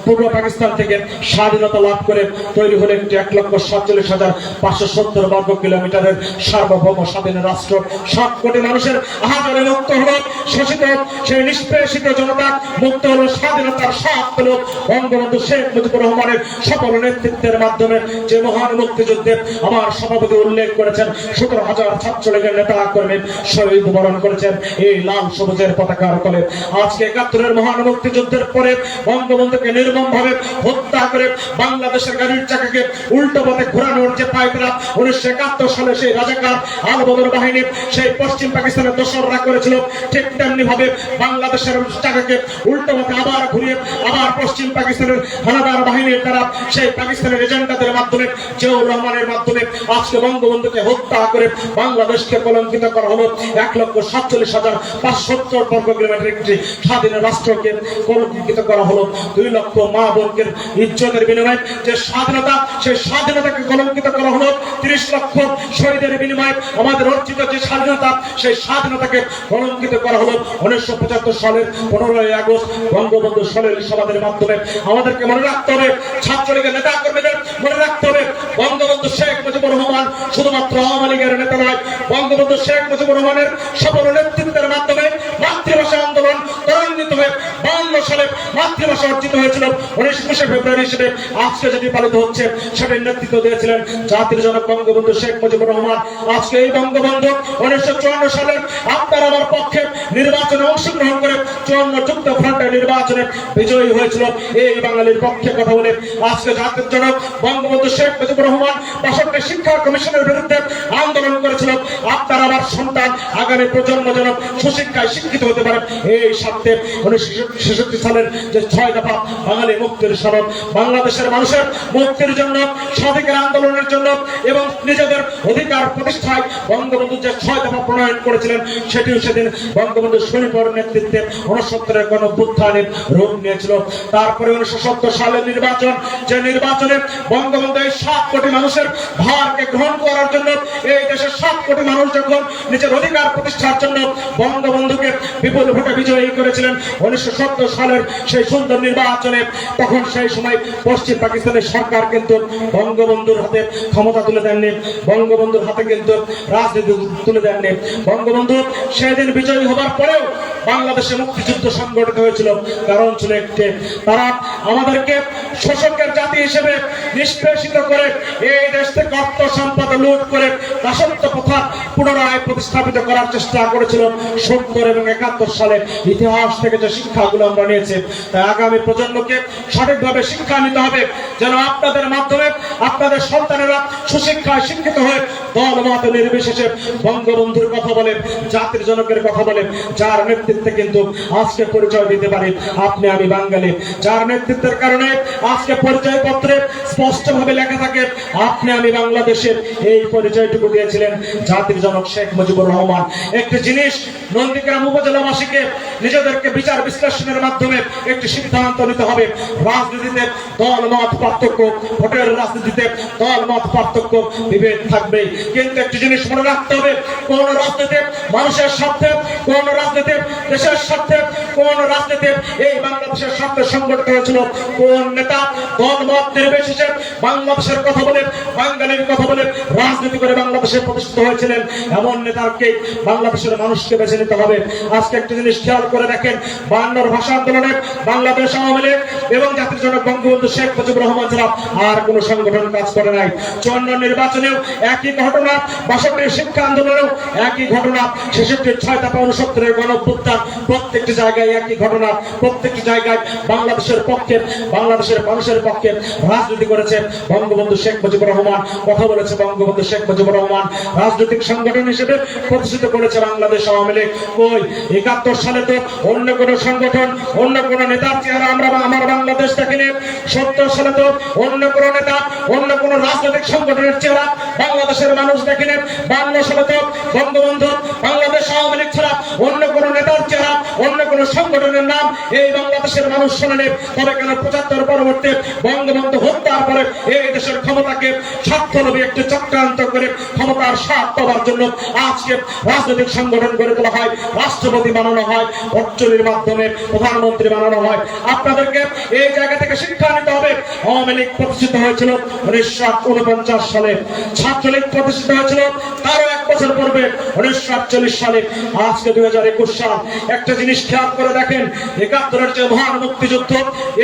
পূর্ব পাকিস্তান থেকে স্বাধীনতা লাভ করে তৈরি হলো একটি 1,47,570 বর্গ কিলোমিটারের সার্বভৌম স্বাধীন রাষ্ট্র। 7 কোটি মানুষের আহাজারে মুক্ত হলো শোষিত সেই নিষ্পেষিত জনতা, মুক্ত হলো স্বাধীনতার স্বাদ পেল বঙ্গবন্ধু শেখ মুজিবুর রহমানের সফল নেতৃত্বের মাধ্যমে। যে মহান মুক্তিযুদ্ধে আমার সভাপতি উল্লেখ করেছেন 17,000 ছাত্রলীগের নেতা কর্মী শহীদ বরণ করেছেন এই লাল সবুজের পতাকার তলে। আজকে 71-এর মহান মুক্তিযুদ্ধের পরে বঙ্গবন্ধুকে নির্মমভাবে হত্যা করে বাংলাদেশের গাড়ির চাকাকে উল্টো পথে ঘোরানোর যে পায়তারা 1971 সালে সেই রাজাকার আল বদর বাহিনী সেই পশ্চিম পাকিস্তানের দোসররা করেছিল, ঠিক তেমনি ভাবে বাংলাদেশের চাকাকে উল্টো পথে আবার ঘুরিয়ে আবার পশ্চিম পাকিস্তানের হানাদার বাহিনীর দ্বারা সেই পাকিস্তানের এজেন্ডাদের মাধ্যমে জিয়াউর রহমানের মাধ্যমে আজকে বঙ্গবন্ধুকে হত্যা করে বাংলাদেশকে কলঙ্কিত করা হলো। 1,47,570 বর্গ কিলোমিটার একটি স্বাধীন রাষ্ট্রকে কলঙ্কিত করা হলো। 2 লক্ষ মা বোনদের ইজ্জতের বিনিময়ে যে স্বাধীনতা, সেই স্বাধীনতাকে কলঙ্কিত করা হলো। 30 লক্ষ শহীদের বিনিময়ে আমাদের অর্জিত যে স্বাধীনতা, সেই স্বাধীনতাকে কলঙ্কিত করা হলো। 1975 সালের 15ই আগস্ট বঙ্গবন্ধু সলিল সমাধির মাধ্যমে। আমাদেরকে মনে রাখতে হবে, ছাত্রলীগের নেতা কর্মীদের মনে রাখতে হবে, বঙ্গবন্ধু শেখ মুজিবুর রহমান শুধুমাত্র আওয়ামী লীগের নেতা নয়। বঙ্গবন্ধু শেখ মুজিবুর রহমানের সফল নেতৃত্বের মাধ্যমে মাতৃভাষা আন্দোলন ত্বরান্বিত হয়ে 52 সালে মাতৃভাষা অর্জিত হয়েছিল। 19 ফেব্রুয়ারি হিসেবে আজকে যেটি পালিত হচ্ছে সেটির নেতৃত্ব দিয়েছিলেন জাতির জনক বঙ্গবন্ধু শেখ মুজিবুর রহমান। আজকে এই বঙ্গবন্ধু 1954 সালের আপনার আমার পক্ষে নির্বাচনে অংশগ্রহণ করে 54 যুক্ত ফ্রন্টের নির্বাচনে বিজয়ী হয়েছিল। এই বাঙালির পক্ষে কথা বলে আজকে জাতির জনক বঙ্গবন্ধু শেখ মুজিবুর রহমান 62 শিক্ষা কমিশনের বিরুদ্ধে আন্দোলন করেছিল। আপনার আমার সন্তান আগামী প্রজন্ম যেন সুশিক্ষায় শিক্ষিত হতে পারে, এই স্বার্থে 1966 সালের যে 6 দফা বাঙালি মুক্তির সনদ, বাংলাদেশের মানুষের মুক্তির জন্য, স্বাধিকার আন্দোলনের জন্য এবং নিজেদের অধিকার প্রতিষ্ঠায় বঙ্গবন্ধু যে 6 দফা প্রণয়ন করেছিলেন, সেটিও সেদিন বঙ্গবন্ধু শরীফের নেতৃত্বে 69-এর গণঅভ্যুত্থানের রূপ নিয়েছিল। তারপরে 1970 সালের নির্বাচন, যে নির্বাচনে বঙ্গবন্ধু এই 7 কোটি মানুষের ভারকে গ্রহণ করার জন্য, এই দেশের 7 কোটি মানুষ যখন নিজের অধিকার প্রতিষ্ঠার জন্য বঙ্গবন্ধুকে বিপুল ভোটে বিজয়ী করেছিলেন 1970 সালের সেই সুন্দর নির্বাচনে, তখন সেই সময় পশ্চিম পাকিস্তানের সরকার কিন্তু বঙ্গবন্ধুর হাতে ক্ষমতা তুলে দেননি, বঙ্গবন্ধুর হাতে কিন্তু রাজনীতি তুলে দেননি। বঙ্গবন্ধু সেদিন বিজয়ী হবার পরেও বাংলাদেশে মুক্তিযুদ্ধ সংগঠিত হয়েছিল। কারণ ছিল একটি, তারা আমাদেরকে শোষকের জাতি হিসেবে নিষ্পেষিত করে এই দেশ থেকে অর্থ সম্পদ লুট করে দাসত্ব প্রথা পুনরায় প্রতিস্থাপিত করার চেষ্টা করেছিল। 70 এবং 71 সালে ইতিহাস থেকে যে শিক্ষাগুলো আমরা নিয়েছি, তাই আগামী প্রজন্মকে সঠিকভাবে শিক্ষা নিতে হবে, যেন আপনাদের মাধ্যমে আপনাদের সন্তানেরা সুশিক্ষায় শিক্ষিত হয়ে দল মত নির্বিশেষে বঙ্গবন্ধুর কথা বলে, জাতির জনকের কথা বলে, যার নেতৃত্বে কিন্তু আজকে পরিচয় দিতে পারি আপনি আমি বাঙালি, যার নেতৃত্বের কারণে আজকে পরিচয় পত্রে স্পষ্টভাবে লেখা থাকে আপনি আমি বাংলাদেশের, এই পরিচয়টুকু দিয়েছিলেন জাতির জনক শেখ মুজিবুর রহমান। একটি জিনিস নন্দীগ্রাম উপজেলাবাসীকে নিজেদেরকে বিচার বিশ্লেষণের মাধ্যমে একটি সিদ্ধান্ত নিতে হবে। রাজনীতিতে দল মত পার্থক্য, ভোটের রাজনীতিতে দল মত পার্থক্য, বিভেদ থাকবে, কিন্তু একটি জিনিস মনে রাখতে হবে, কোন রাজনীতি মানুষের স্বার্থে, কোন রাজনীতি দেশের স্বার্থে, কোন রাজনীতি এই বাংলাদেশের স্বার্থে সংগঠিত হয়েছিল, কোন নেতা দল মত নির্বিশেষে বাংলাদেশের কথা বলে, বাঙালির কথা বলে রাজনীতি করে বাংলাদেশে প্রতিষ্ঠিত হয়েছিলেন, এমন নেতাকে বাংলাদেশের মানুষকে বেছে নিতে হবে। আজকে একটি জিনিস খেয়াল করে দেখেন, 52 ভাষা আন্দোলনে বাংলাদেশ আওয়ামী লীগ এবং জাতির জনক বঙ্গবন্ধু শেখ মুজিবুর রহমান ছাড়া আর কোন সংগঠন কাজ করে নাই। 54 নির্বাচনেও একই ঘটনা, 62 শিক্ষা আন্দোলনেও একই ঘটনা, 66 6 দফা 69-এর গণঅভ্যুত্থান, প্রত্যেকটি জায়গায় একই ঘটনা, প্রত্যেকটি জায়গায় বাংলাদেশের পক্ষে, বাংলাদেশের মানুষের পক্ষে রাজনীতি করেছে বঙ্গবন্ধু শেখ মুজিবুর রহমান, কথা বলেছে বঙ্গবন্ধু শেখ মুজিবুর রহমান, রাজনৈতিক সংগঠন হিসেবে প্রতিষ্ঠিত করেছে বাংলাদেশ আওয়ামী লীগ। কই 71 সালে তো অন্য কোন সংগঠন, অন্য কোন নেতার চেহারা আমরা আমার বাংলাদেশ দেখিনি। 70 সালে তো অন্য কোন নেতা, অন্য কোন রাজনৈতিক সংগঠনের চেহারা বাংলাদেশের মানুষ দেখেনি। 52 সালে তো বঙ্গবন্ধু বাংলাদেশ আওয়ামী লীগ ছাড়া অন্য কোন নেতার চেহারা, অন্য কোন সংগঠনের নাম এই বাংলাদেশের মানুষ শোনেনি। তবে কেন 75 পরবর্তী বঙ্গবন্ধু হত্যার পরে এই দেশের ক্ষমতাকে স্বার্থলোভী একটি চক্রান্ত করে ক্ষমতার স্বাদ পাওয়ার জন্য আজকে রাজনৈতিক সংগঠন গড়ে তোলা হয়, রাষ্ট্রপতি বানানো হয়, ভোটচুরির মাধ্যমে প্রধানমন্ত্রী বানানো হয়। আপনাদেরকে এই জায়গা থেকে শিক্ষা নিতে হবে। আওয়ামী লীগ প্রতিষ্ঠিত হয়েছিল 1949 সালে, ছাত্রলীগ প্রতিষ্ঠিত হয়েছিল তারও 1 বছর পূর্বে 1948 সালে। আজকে 2021 সাল। একটা জিনিস খেয়াল করে দেখেন, 71-এর যে মহান মুক্তিযুদ্ধ,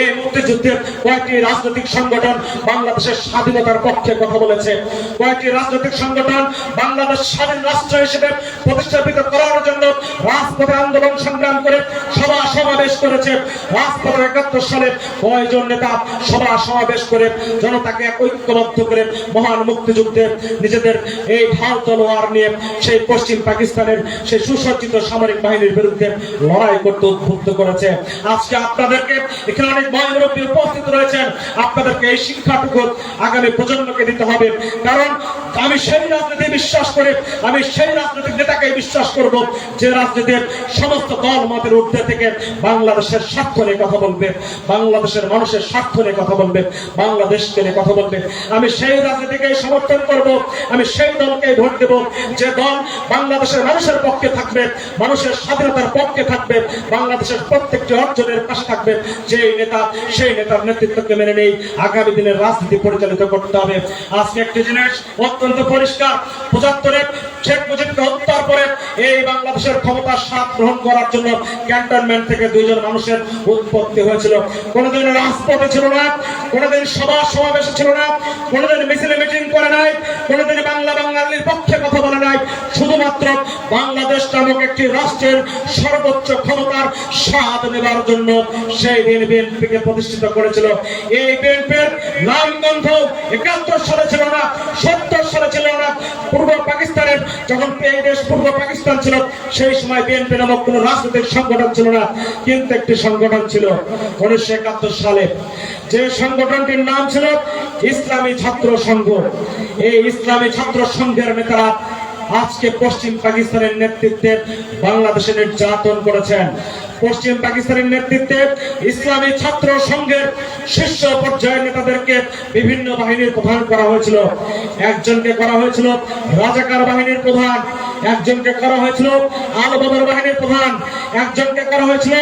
এই মুক্তিযুদ্ধে কয়েকটি রাজনৈতিক সংগঠন বাংলাদেশের স্বাধীনতার পক্ষে কথা বলেছে। কয়েকটি রাজনৈতিক সংগঠন বাংলাদেশ স্বাধীন রাষ্ট্র হিসেবে প্রতিষ্ঠিত করার জন্য রাজপথে আন্দোলন সংগ্রাম করে সভা সমাবেশ করেছে। রাজপথে 71 সালে কয়েকজন নেতা সভা সমাবেশ করে জনতাকে ঐক্যবদ্ধ করে মহান মুক্তিযুদ্ধে নিজেদের এই ঢাল তলোয়ার নিয়ে সেই পশ্চিম পাকিস্তানের সেই সুসজ্জিত সামরিক বাহিনীর বিরুদ্ধে লড়াই করতে উদ্বুদ্ধ করেছে। আজকে আপনাদেরকে এখানে অনেক মহানুরব্বী উপস্থিত রয়েছেন, আপনাদেরকে এই শিক্ষাটুকু আগামী প্রজন্মকে দিতে হবে। কারণ আমি সেই রাজনীতি বিশ্বাস করে, আমি সেই রাজনৈতিক নেতাকে বিশ্বাস করব যে রাজনীতির সমস্ত দল মতের ঊর্ধ্বে থেকে বাংলাদেশের স্বার্থ নিয়ে কথা বলবে, বাংলাদেশের মানুষের স্বার্থ নিয়ে কথা বলবে, বাংলাদেশকে নিয়ে কথা বলবে। আমি সেই রাজনীতিকে সমর্থন করব, আমি সেই দলকে ভোট দেব যে দল বাংলাদেশের মানুষের পক্ষে থাকবে, মানুষের স্বাধীনতার পক্ষে থাকবে, বাংলাদেশের প্রত্যেকটি অর্জনের পাশে থাকবে। যেই নেতা, সেই নেতার নেতৃত্বকে মেনে নেই আগামী দিনের রাজনীতি পরিচালিত করতে হবে। আজকে একটি জিনিস অত্যন্ত পরিষ্কার, 75-এ শেখ মুজিবকে হত্যার পরে এই বাংলাদেশের ক্ষমতার স্বাদ গ্রহণ করার জন্য ক্যান্টনমেন্ট থেকে 2 জন মানুষের উৎপত্তি হয়েছিল। কোনোদিন রাজপথে ছিল না, কোনোদিন সভা সমাবেশে ছিল না, কোনোদিন মিছিলে মিটিং করে নাই, কোনোদিন বাঙালির পক্ষে কথা বলে নাই। শুধুমাত্র বাংলাদেশ নামক একটি রাষ্ট্রের সর্বোচ্চ ক্ষমতার স্বাদ নেবার জন্য সেই দিন বিএনপিকে প্রতিষ্ঠিত করেছিল। এই বিএনপির নামগন্ধ 71 সালে ছিল না, 70 সালে ছিল না। পূর্ব পাকিস্তানের যখন এই দেশ পূর্ব পাকিস্তান ছিল, সেই সময় বিএনপি নামক কোন রাজনৈতিক সংগঠন ছিল না, কিন্তু একটি সংগঠন ছিল 1971 সালে। যে সংগঠনটির নাম ছিল ইসলামী ছাত্র সংঘ। এই ইসলামী ছাত্র সংঘের নেতারা আজকে পশ্চিম পাকিস্তানের নেতৃত্বে বাংলাদেশে নির্যাতন করেছেন। পশ্চিম পাকিস্তানের নেতৃত্বে ইসলামী ছাত্র সংঘের শীর্ষ পর্যায়ের নেতাদেরকে বিভিন্ন বাহিনীর প্রধান করা হয়েছিল। একজনকে করা হয়েছিল রাজাকার বাহিনীর প্রধান, একজনকে করা হয়েছিল আল বদর বাহিনীর প্রধান, একজনকে করা হয়েছিল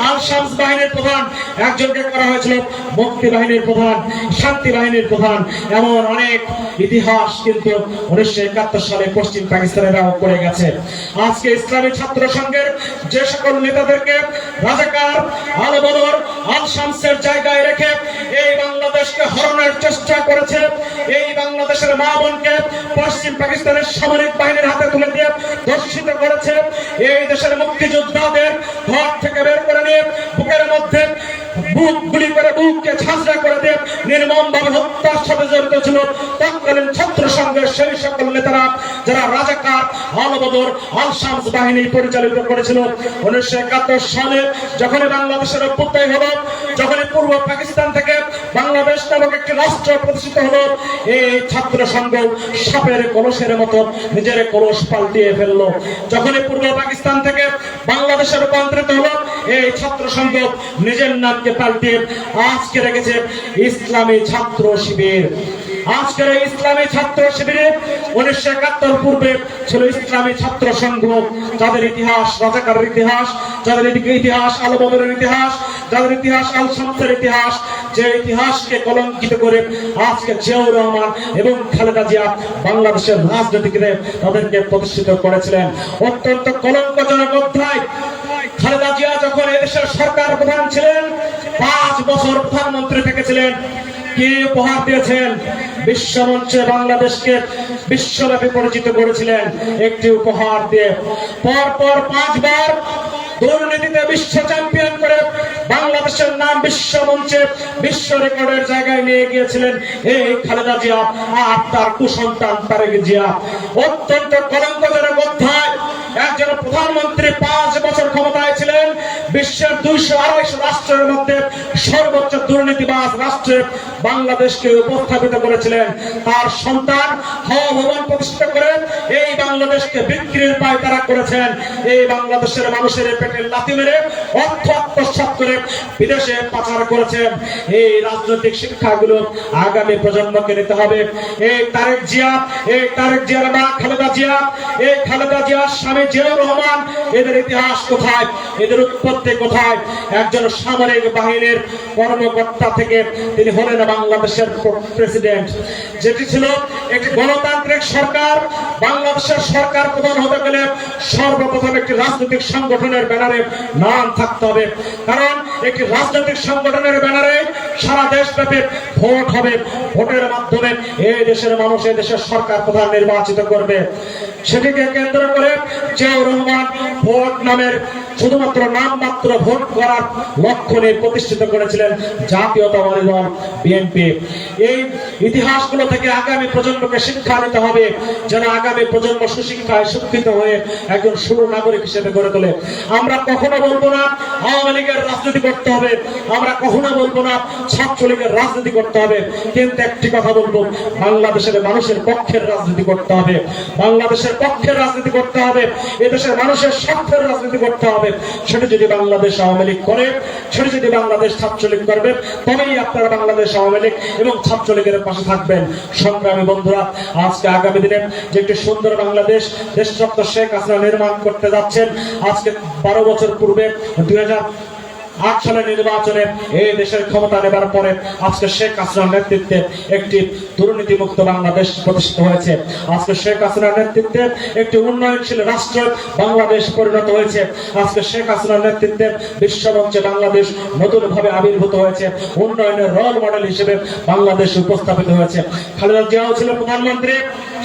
আল শামস বাহিনীর প্রধান, একজনকে করা হয়েছিল মুক্তি বাহিনীর প্রধান, শান্তি বাহিনীর প্রধান। এমন অনেক ইতিহাস কিন্তু 1971 সালে পশ্চিম পাকিস্তানেরাও করে গেছে। আজকে ইসলামী ছাত্র সংঘের যে সকল নেতাদেরকে রাজাকার, আল বদর, আল শামসের জায়গায় রেখে এই বাংলাদেশকে হরণের চেষ্টা করেছে, এই বাংলাদেশের মা বোনকে পশ্চিম পাকিস্তানের সামরিক বাহিনীর হাতে তুলে দিয়ে ধর্ষিত করেছে, এই দেশের মুক্তিযোদ্ধাদের ঘর থেকে বের করে নিয়ে বুকের মধ্যে বুক গুলি করে বুককে ঝাঁঝরা করে দিয়ে নির্মমভাবে হত্যার সাথে জড়িত ছিল তৎকালীন ছাত্র সংঘের সেই সকল নেতারা যারা রাজাকার, আল বদর, আল শামস বাহিনী পরিচালিত করেছিল। 1971 সালে যখন বাংলাদেশের অভ্যুদয় হলো, যখন পূর্ব পাকিস্তান থেকে বাংলাদেশ নামক একটি রাষ্ট্র প্রতিষ্ঠিত হলো, এই ছাত্র সংঘ সাপের কলসের মতো নিজের কলস পাল্টিয়ে ফেললো। যখন পূর্ব পাকিস্তান থেকে বাংলাদেশে রূপান্তরিত হলো, এই ছাত্র সংঘ নিজের নামকে পাল্টিয়ে আজকে রেখেছে ইসলামী ছাত্র শিবির। আজকের এই ইসলামী ছাত্র শিবিরে 1971 পূর্বে ছিল ইসলামী ছাত্র সংঘ, যাদের ইতিহাস রাজাকারের ইতিহাস, যাদের ইতিহাস আল বদরের ইতিহাস, যাদের ইতিহাস আল শামসের ইতিহাস, যে ইতিহাসকে কলঙ্কিত করে আজকে জিয়াউর রহমান এবং খালেদা জিয়া বাংলাদেশের রাজনীতিকে তাদেরকে প্রতিষ্ঠিত করেছিলেন। অত্যন্ত কলঙ্কজনক অধ্যায়। খালেদা জিয়া যখন এদেশের সরকার প্রধান ছিলেন, 5 বছর প্রধানমন্ত্রী থেকেছিলেন, কি উপহার দিয়েছেন? বিশ্বমঞ্চে বাংলাদেশকে বিশ্বব্যাপী পরিচিত করেছিলেন একটি উপহার দিয়ে। পরপর 5 বার দুর্নীতিতে বিশ্ব চ্যাম্পিয়ন করে বাংলাদেশের নাম বিশ্বমঞ্চে বিশ্ব রেকর্ডের জায়গায় নিয়ে গিয়েছিলেন এই খালেদা জিয়া আর তার কুসন্তান তারেক জিয়া। অত্যন্ত কলঙ্কজনক অধ্যায়। একজন প্রধানমন্ত্রী 5 বছর ক্ষমতায় ছিলেন, বিশ্বের 200-250 রাষ্ট্রের মধ্যে সর্বোচ্চ দুর্নীতিবাজ রাষ্ট্রে বাংলাদেশকে উপস্থাপিত করেছিলেন। তার সন্তান হাওয়া ভবন প্রতিষ্ঠা করে এই বাংলাদেশকে বিক্রির পায়তারা করেছেন। এই বাংলাদেশের মানুষের পেটে লাথি মেরে অর্থ আত্মসাৎ করে বিদেশে পাচার করেছেন। এই রাজনৈতিক শিক্ষাগুলো আগামী প্রজন্মকে নিতে হবে। এই তারেক জিয়ার মা খালেদা জিয়া, এই খালেদা জিয়ার স্বামী জিয়াউর রহমান, এদের ইতিহাস কোথায়, এদের উৎপত্তি কোথায়? একজন সামরিক বাহিনীর কর্মকর্তা থেকে তিনি হলেন বাংলাদেশের প্রেসিডেন্ট। যেটি ছিল একটি গণতান্ত্রিক সরকার। বাংলাদেশের সরকার প্রধান হতে গেলে সর্বপ্রথম একটি রাজনৈতিক সংগঠনের ব্যানারে নাম থাকতে হবে, কারণ একটি রাজনৈতিক সংগঠনের ব্যানারে সারা দেশব্যাপী ভোট হবে। ভোটের মাধ্যমে এই দেশের মানুষ এই দেশের সরকার প্রধান নির্বাচিত করবে। সেটিকে কেন্দ্র করে জিয়াউর রহমান ভোট নামের শুধুমাত্র নামমাত্র ভোট করার লক্ষ্য নিয়ে প্রতিষ্ঠিত করেছিলেন জাতীয়তাবাদী দল বিএনপি। এই ইতিহাসগুলো থেকে আগামী প্রজন্মকে শিক্ষা নিতে হবে, যেন আগামী প্রজন্ম সুশিক্ষায় শিক্ষিত হয়ে একজন সুনাগরিক হিসেবে গড়ে তোলে। আমরা কখনো বলবো না আওয়ামী লীগের রাজনীতি করতে হবে, আমরা কখনো বলবো না ছাত্রলীগের রাজনীতি করতে হবে, কিন্তু একটি কথা বলবো, বাংলাদেশের মানুষের পক্ষের রাজনীতি করতে হবে, বাংলাদেশের পক্ষের রাজনীতি করতে হবে, এদেশের মানুষের স্বার্থের রাজনীতি করতে হবে। সেটা যদি বাংলাদেশ আওয়ামী লীগ করে, সেটা যদি বাংলাদেশ ছাত্রলীগ করবে, তবেই আপনারা বাংলাদেশ আওয়ামী লীগ এবং ছাত্রলীগের পাশে থাকবেন। সংগ্রামী বন্ধুরা, আজকে আগামী দিনে যে একটি সুন্দর বাংলাদেশ দেশরত্ন শেখ হাসিনা নির্মাণ করতে যাচ্ছেন, আজকে 12 বছর পূর্বে 2008 সালের নির্বাচনে এই দেশের ক্ষমতা নেবার পরে আজকে শেখ হাসিনার নেতৃত্বে একটি দুর্নীতিমুক্ত বাংলাদেশ প্রতিষ্ঠিত হয়েছে। আজকে শেখ হাসিনার নেতৃত্বে একটি উন্নয়নশীল রাষ্ট্র বাংলাদেশ পরিণত হয়েছে। আজকে শেখ হাসিনার নেতৃত্বে বিশ্বমঞ্চে বাংলাদেশ নতুনভাবে আবির্ভূত হয়েছে, উন্নয়নের রোল মডেল হিসেবে বাংলাদেশ উপস্থাপিত হয়েছে। খালেদা জিয়াও ছিল প্রধানমন্ত্রী,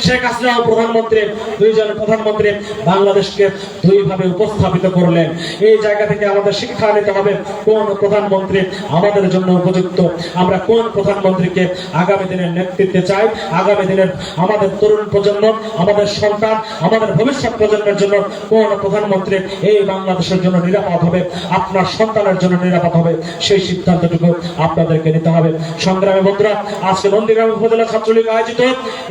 শেখ হাসিনাও প্রধানমন্ত্রী, দুইজন প্রধানমন্ত্রী বাংলাদেশকে দুইভাবে উপস্থাপিত করলেন। এই জায়গা থেকে আমাদের শিক্ষা নিতে হবে কোন প্রধানমন্ত্রী আমাদের জন্য উপযুক্ত, আমরা কোন প্রধানমন্ত্রীকে আগামী দিনের নেতৃত্বে চাই। আগামী দিনের আমাদের তরুণ প্রজন্ম, আমাদের সন্তান, আমাদের ভবিষ্যৎ প্রজন্মের জন্য কোন প্রধানমন্ত্রী এই বাংলাদেশের জন্য নিরাপদ হবে, আপনার সন্তানের জন্য নিরাপদ হবে, সেই সিদ্ধান্তটুকু আপনাদেরকে নিতে হবে। সংগ্রামী বন্ধুরা, আজকে নন্দীগ্রাম উপজেলা ছাত্রলীগ আয়োজিত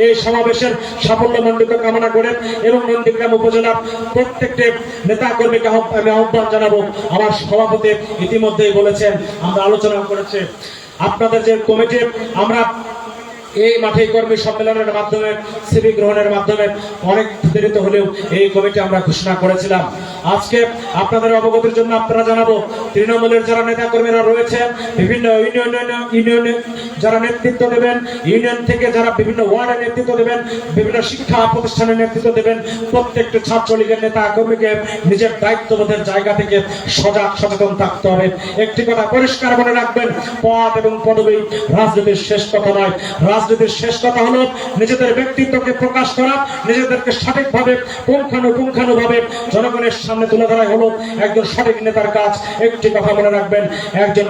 এই সমাবেশের সাফল্যমণ্ডিত কামনা করে এবং নন্দীগ্রাম উপজেলার প্রত্যেকটি নেতা কর্মীকে আমি আহ্বান জানাবো। আমার সভাপতি ইতিমধ্যেই বলেছেন, আমরা আলোচনা করেছি, আপনাদের যে কমিটি আমরা এই মাঠে কর্মী সম্মেলনের মাধ্যমে সিবি গ্রহণের মাধ্যমে অনেক দেরিত হলেও এই কমিটি আমরা ঘোষণা করেছিলাম। আজকে আপনাদের অবগতির জন্য আপনারা জানাবো, তৃণমূলের যারা নেতা কর্মীরা রয়েছেন, বিভিন্ন ইউনিয়নে যারা নেতৃত্ব দেবেন, ইউনিয়ন থেকে যারা বিভিন্ন ওয়ার্ডে নেতৃত্ব দেবেন, বিভিন্ন শিক্ষা প্রতিষ্ঠানের নেতৃত্ব দেবেন, প্রত্যেকটি ছাত্রলীগের নেতা কর্মীকে নিজের দায়িত্ববোধের জায়গা থেকে সজাগ সচেতন থাকতে হবে। একটি কথা পরিষ্কার মনে রাখবেন, পদ এবং পদবী রাজনীতির শেষ কথা নয়। রাজনীতির শেষ কথা হলো নিজেদের ব্যক্তিত্বকে প্রকাশ করা, নিজেদেরকে সঠিকভাবে পুঙ্খানুপুঙ্খানুভাবে জনগণের সামনে তুলে ধরা হলো একজন সঠিক নেতার কাজ। একটি কথা মনে রাখবেন, একজন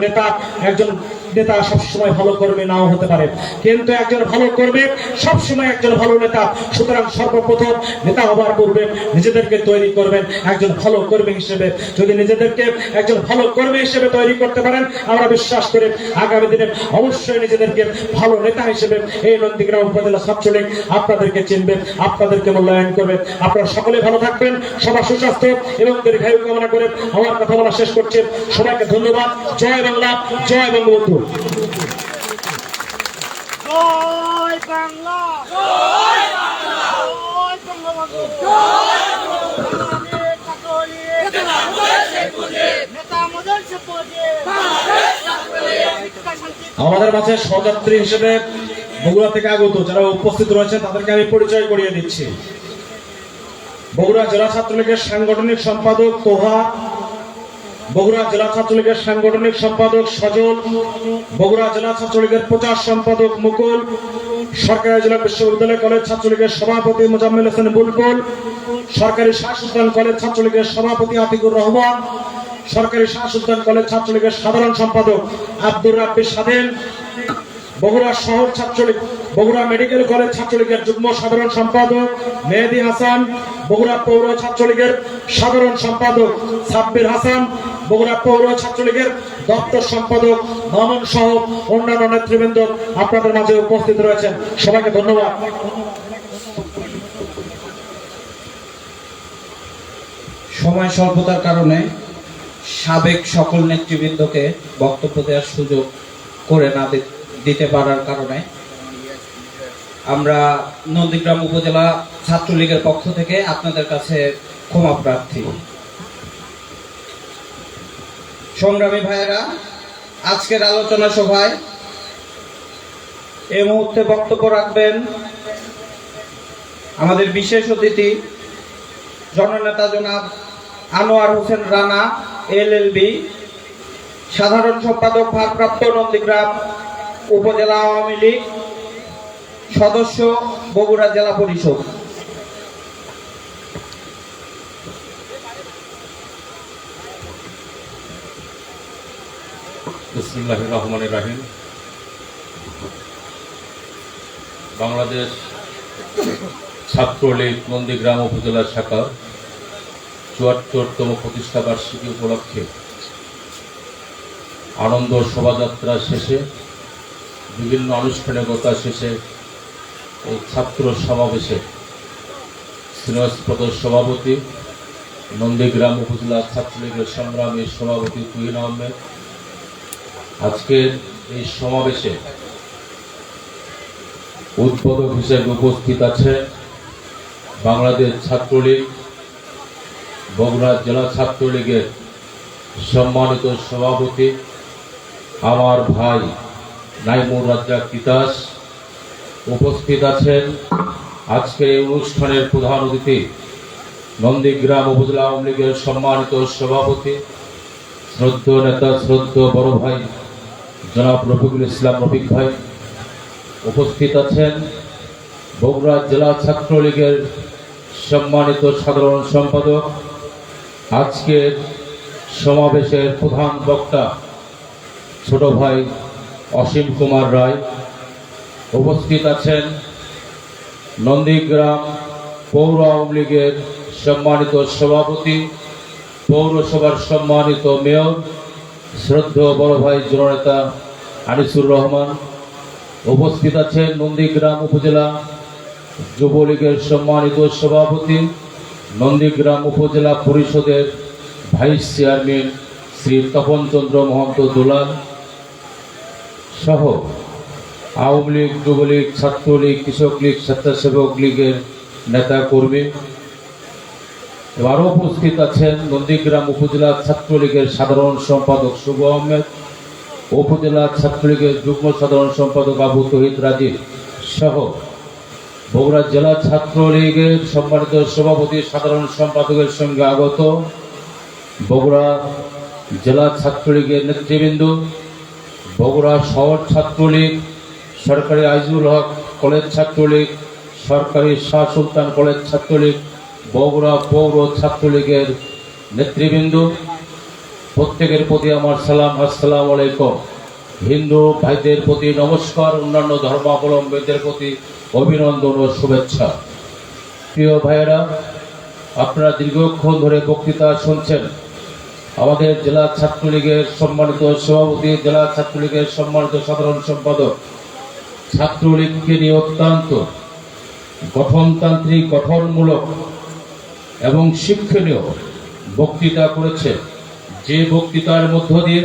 নেতা সবসময় ভালো কর্মী নাও হতে পারে, কিন্তু একজন ভালো কর্মী সবসময় একজন ভালো নেতা। সুতরাং সর্বপ্রথম নেতা হবার পূর্বে নিজেদেরকে তৈরি করবেন একজন ভালো কর্মী হিসেবে। যদি নিজেদেরকে একজন ভালো কর্মী হিসেবে তৈরি করতে পারেন, আমরা বিশ্বাস করি আগামী দিনে অবশ্যই নিজেদেরকে ভালো নেতা হিসেবে এই নন্দীগ্রাম উপজেলা ছাত্রলীগ আপনাদেরকে চিনবে, আপনাদেরকে মূল্যায়ন করবে। আপনারা সকলে ভালো থাকবেন, সবার সুস্বাস্থ্য এবং দীর্ঘায়ু কামনা করে আমার কথা বলা শেষ করছি। সবাইকে ধন্যবাদ। জয় বাংলা, জয় বঙ্গবন্ধু। জয় বাংলা, জয় বাংলা, জয় বঙ্গবন্ধু, জয় বঙ্গবন্ধু। নেতা আমাদের শেখ মুজিব, আমাদের মাঝে সহযাত্রী হিসেবে বগুড়া থেকে আগত যারা উপস্থিত রয়েছেন তাদেরকে আমি পরিচয় করিয়ে দিচ্ছি। বগুড়া জেলা ছাত্রলীগের সাংগঠনিক সম্পাদক তোহা, বগুড়া জেলা ছাত্রলীগের সাংগঠনিক সম্পাদক সজল, বগুড়া জেলা ছাত্রলীগের প্রচার সম্পাদক মুকুল, সরকারি জেলা বিশ্ববিদ্যালয় কলেজ ছাত্রলীগের সভাপতি মোজাম্মেল হোসেন বুলবুল, সরকারি শাহ সুলতান কলেজ ছাত্রলীগের সভাপতি আতিকুর রহমান, সরকারি শাহ সুলতান কলেজ ছাত্রলীগের সাধারণ সম্পাদক আব্দুর রাব্বি স্বাধীন, বগুড়া শহর ছাত্রলীগ, বগুড়া মেডিকেল কলেজ ছাত্রলীগের যুগ্ম সাধারণ সম্পাদক মেহেদী হাসান, বগুড়া পৌর ছাত্রলীগের সাধারণ সম্পাদক সাব্বির হাসান, বগুড়া পৌর ছাত্রলীগের দপ্তর সম্পাদক মামুন সহ অন্যান্য নেতৃবৃন্দ আপনাদের মাঝে উপস্থিত রয়েছেন। সবাইকে ধন্যবাদ। সময় স্বল্পতার কারণে সাবেক সকল নেতৃবৃন্দকে বক্তব্য দেওয়ার সুযোগ করে না দিতে পারার কারণে আমরা নন্দীগ্রাম উপজেলা ছাত্রলীগের পক্ষ থেকে আপনাদের কাছে ক্ষমা প্রার্থী। সংগ্রামী ভাইয়েরা, আজকের আলোচনা সভায় এই মুহূর্তে বক্তব্য রাখবেন আমাদের বিশেষ অতিথি জননেতা জনাব আনোয়ার হোসেন রানা LLB, সাধারণ সম্পাদক ভারপ্রাপ্ত নন্দীগ্রাম উপজেলা আওয়ামী লীগ, সদস্য বগুড়া জেলা পরিষদ। বিসমিল্লাহির রহমানির রহিম। বাংলাদেশ ছাত্রলীগ নন্দীগ্রাম উপজেলা শাখার ৭৪তম প্রতিষ্ঠা বার্ষিকী উপলক্ষে আনন্দ শোভাযাত্রা শেষে, বিভিন্ন আনুষ্ঠানিকতা শেষে এই ছাত্র সমাবেশে স্নেহস্পদ সভাপতি নন্দীগ্রাম উপজেলা ছাত্রলীগের সংগ্রামী সভাপতি তুহিন আহমেদ, আজকের এই সমাবেশে উদ্বোধক হিসেবে উপস্থিত আছে বাংলাদেশ ছাত্রলীগ বগুড়া জেলা ছাত্রলীগের সম্মানিত সভাপতি আমার ভাই নাইমুর রাজ্জাক তিতাস। উপস্থিত আছেন আজকের এই অনুষ্ঠানের প্রধান অতিথি নন্দীগ্রাম উপজেলা আওয়ামী লীগের সম্মানিত সভাপতি শ্রদ্ধেয় নেতা, শ্রদ্ধেয় বড় ভাই জনাব রফিকুল ইসলাম রফিক ভাই। উপস্থিত আছেন বগুড়া জেলা ছাত্রলীগের সম্মানিত সাধারণ সম্পাদক, আজকের সমাবেশের প্রধান বক্তা ছোট ভাই অসীম কুমার রায়। উপস্থিত আছেন নন্দীগ্রাম পৌর আওয়ামী লীগের সম্মানিত সভাপতি, পৌরসভার সম্মানিত মেয়র শ্রদ্ধেয় বড় ভাই জননেতা আনিসুর রহমান। উপস্থিত আছেন নন্দীগ্রাম উপজেলা যুবলীগের সম্মানিত সভাপতি, নন্দীগ্রাম উপজেলা পরিষদের ভাইস চেয়ারম্যান শ্রী তপন চন্দ্র মহন্ত দুলাল সহ আওয়ামী লীগ, যুবলীগ, ছাত্রলীগ, কৃষক লীগ, স্বেচ্ছাসেবক লীগের নেতা কর্মী। আরও উপস্থিত আছেন নন্দীগ্রাম উপজেলা ছাত্রলীগের সাধারণ সম্পাদক শুভ আহমেদ, উপজেলা ছাত্রলীগের যুগ্ম সাধারণ সম্পাদক আবু তহিদ রাজীব সহ বগুড়া জেলা ছাত্রলীগের সম্মানিত সভাপতি সাধারণ সম্পাদকের সঙ্গে আগত বগুড়া জেলা ছাত্রলীগের নেতৃবৃন্দ, বগুড়া শহর ছাত্রলীগ, সরকারি আইজুল হক কলেজ ছাত্রলীগ, সরকারি শাহ সুলতান কলেজ ছাত্রলীগ, বগুড়া পৌর ছাত্রলীগের নেতৃবৃন্দ, প্রত্যেকের প্রতি আমার সালাম, আসসালামু আলাইকুম। হিন্দু ভাইদের প্রতি নমস্কার, অন্যান্য ধর্মাবলম্বীদের প্রতি অভিনন্দন ও শুভেচ্ছা। প্রিয় ভাইয়েরা, আপনারা দীর্ঘক্ষণ ধরে বক্তৃতা শুনছেন। আমাদের জেলা ছাত্রলীগের সম্মানিত সভাপতি, জেলা ছাত্রলীগের সম্মানিত সাধারণ সম্পাদক ছাত্রলীগকে নিয়ে অত্যন্ত গঠনতান্ত্রিক, গঠনমূলক এবং শিক্ষণীয় বক্তৃতা করেছে। যে বক্তৃতার মধ্য দিয়ে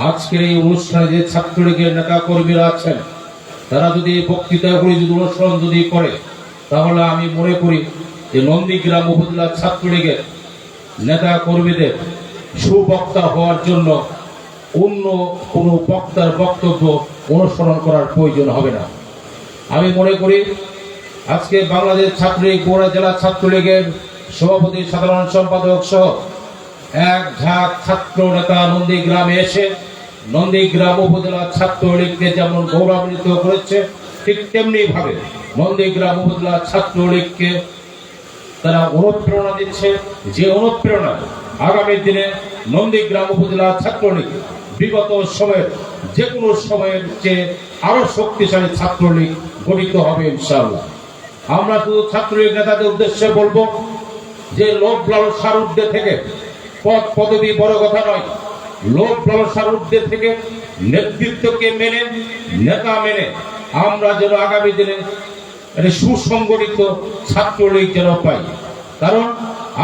আজকের এই অনুষ্ঠানে যে ছাত্রলীগের নেতা কর্মীরা আছেন তারা যদি এই বক্তৃতাগুলি যদি অনুসরণ যদি করে, তাহলে আমি মনে করি যে নন্দীগ্রাম উপজেলা ছাত্রলীগের নেতা কর্মীদের সুবক্তা হওয়ার জন্য অন্য কোনো বক্তার বক্তব্য অনুসরণ করার প্রয়োজন হবে না। আমি মনে করি আজকে বাংলাদেশ ছাত্রলীগ বগুড়া জেলা ছাত্রলীগের সভাপতি, সাধারণ সম্পাদক সহ এক ঝাঁক ছাত্র নেতা নন্দীগ্রামে এসে নন্দীগ্রাম উপজেলা ছাত্রলীগকে যেমন গৌরবান্বিত করেছে, ঠিক তেমনি ভাবে নন্দীগ্রাম উপজেলা ছাত্রলীগকে তারা অনুপ্রেরণা দিচ্ছে, যে অনুপ্রেরণা আগামী দিনে নন্দীগ্রাম উপজেলা ছাত্রলীগ বিগত সময়ের যে কোনো সময়ের চেয়ে আরো শক্তিশালী ছাত্রলীগ গঠিত হবে ইনশাআল্লাহ। আমরা শুধু ছাত্রলীগ নেতাদের উদ্দেশ্যে বলবো যে লোভ লালসার ঊর্ধ্বে থেকে পদ পদবি বড় কথা নয়, লোভ লালসার ঊর্ধ্বে থেকে নেতৃত্বকে মেনে, নেতা মেনে আমরা যেন আগামী দিনে একটা সুসংগঠিত ছাত্রলীগ যেন পাই। কারণ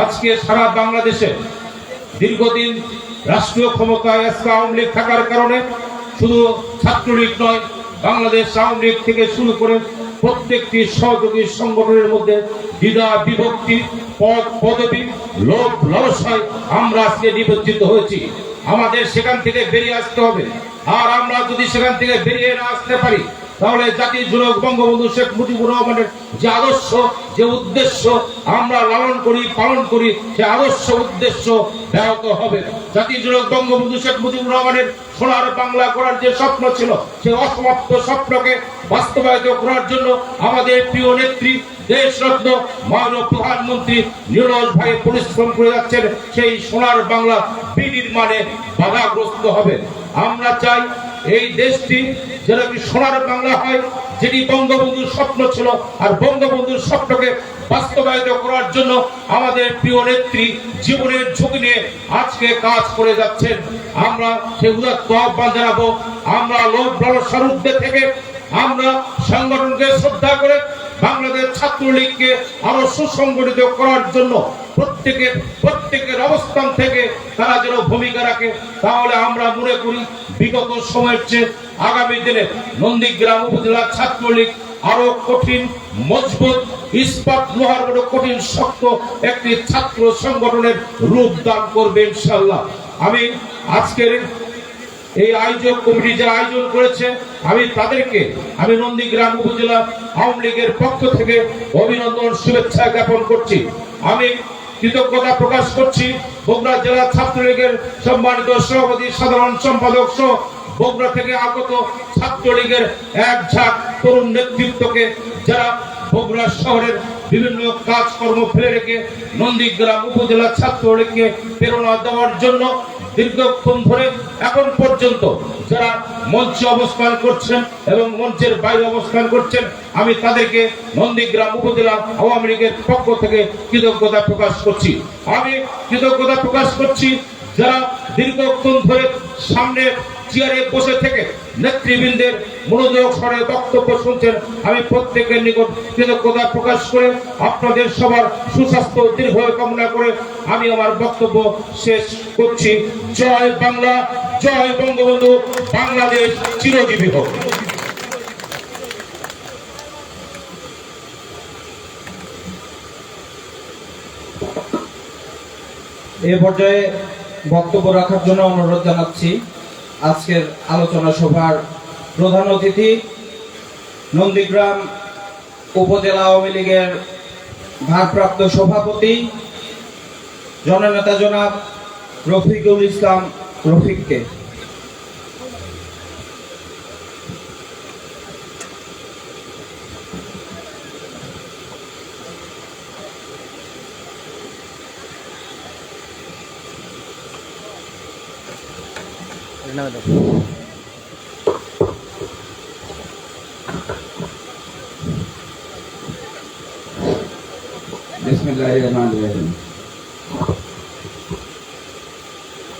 আজকে সারা বাংলাদেশে দীর্ঘদিন রাষ্ট্রীয় ক্ষমতায় আওয়ামী লীগ থাকার কারণে শুধু ছাত্রলীগ নয়, বাংলাদেশ আওয়ামী লীগ থেকে শুরু করে প্রত্যেকটি সহযোগী সংগঠনের মধ্যে দ্বিধা বিভক্তি, পদ পদবি, লোভ লালসায় আমরা আজকে নিবজ্জিত হয়েছি। আমাদের সেখান থেকে বেরিয়ে আসতে হবে। আর আমরা যদি সেখান থেকে বেরিয়ে না আসতে পারি তাহলে জাতির জনক বঙ্গবন্ধু শেখ মুজিবুর রহমানের যে আদর্শ, যে উদ্দেশ্য আমরা লালন করি, পালন করি, সে আদর্শ উদ্দেশ্য ব্যাহত হবে। জাতির জনক বঙ্গবন্ধু শেখ মুজিবুর রহমানের সোনার বাংলা করার যে স্বপ্ন ছিল, সে অসমাপ্ত স্বপ্নকে বাস্তবায়িত করার জন্য আমাদের প্রিয় নেত্রী, দেশরত্ন মাননীয় প্রধানমন্ত্রী নীরজ ভাই পরিশ্রম করে যাচ্ছেন। সেই সোনার বাংলা বিনির্মাণে বাধাগ্রস্ত হবে। আমরা চাই এই দেশটি যেন কি সোনার বাংলা হয়, যেটি বঙ্গবন্ধুর স্বপ্ন ছিল। আর বঙ্গবন্ধুর স্বপ্নকে বাস্তবায়িত করার জন্য আমাদের প্রিয় নেত্রী জীবনের ঝুঁকি নিয়ে আজকে কাজ করে যাচ্ছেন। আমরা সেই উদাত্ত আহ্বান জানাবো। আমরা লোভ লালসার ঊর্ধ্বে থেকে আমরা সংগঠনকে শ্রদ্ধা করে বাংলাদেশ ছাত্রলীগকে আরো সুসংগঠিত করার জন্য প্রত্যেকের অবস্থান থেকে তারা যেন ভূমিকা রাখে। তাহলে আমরা মনে করি বিগত সময়ের চেয়ে আগামী দিনে নন্দীগ্রাম উপজেলা ছাত্রলীগ আরো কঠিন, মজবুত, ইস্পাত লোহার মতো কঠিন শক্ত একটি ছাত্র সংগঠনের রূপ দান করবে ইনশাআল্লাহ। আমি আজকের এই আয়োজক কমিটি যারা আয়োজন করেছে, আমি নন্দীগ্রাম উপজেলা আওয়ামী লীগের পক্ষ থেকে অভিনন্দন, শুভেচ্ছা জ্ঞাপন করছি। আমি কৃতজ্ঞতা প্রকাশ করছি বগুড়া জেলা ছাত্রলীগের সম্মানিত সভাপতি, সাধারণ সম্পাদক সহ বগুড়া থেকে আগত ছাত্রলীগের এক ঝাঁক তরুণ নেতৃত্বকে, যারা বগুড়া শহরের বিভিন্ন কাজকর্ম ফেলে রেখে নন্দীগ্রাম উপজেলা ছাত্রলীগকে প্রেরণা দেওয়ার জন্য দীর্ঘক্ষণ ধরে এখন পর্যন্ত যারা মঞ্চে অবস্থান করছেন এবং মঞ্চের বাইরে অবস্থান করছেন, আমি তাদেরকে নন্দীগ্রাম উপজেলা আওয়ামী লীগের পক্ষ থেকে কৃতজ্ঞতা প্রকাশ করছি। আমি কৃতজ্ঞতা প্রকাশ করছি যারা দীর্ঘক্ষণ ধরে সামনে চেয়ারে বসে থেকে নেতৃবৃন্দের মনোযোগ সরে বক্তব্য শুনছেন। আমি প্রত্যেকের নিকট কৃতজ্ঞতা প্রকাশ করে আপনাদের সবার সুস্বাস্থ্য দীর্ঘায়ু কামনা করে আমি আমার বক্তব্য শেষ করছি। জয় বাংলা, জয় বঙ্গবন্ধু, বাংলাদেশ চিরজীবী হোক। এ পর্যায়ে বক্তব্য রাখার জন্য অনুরোধ জানাচ্ছি আজকের আলোচনা সভার প্রধান অতিথি, নন্দীগ্রাম উপজেলা আওয়ামী লীগের ভারপ্রাপ্ত সভাপতি জননেতা জনাব রফিকুল ইসলাম রফিককে।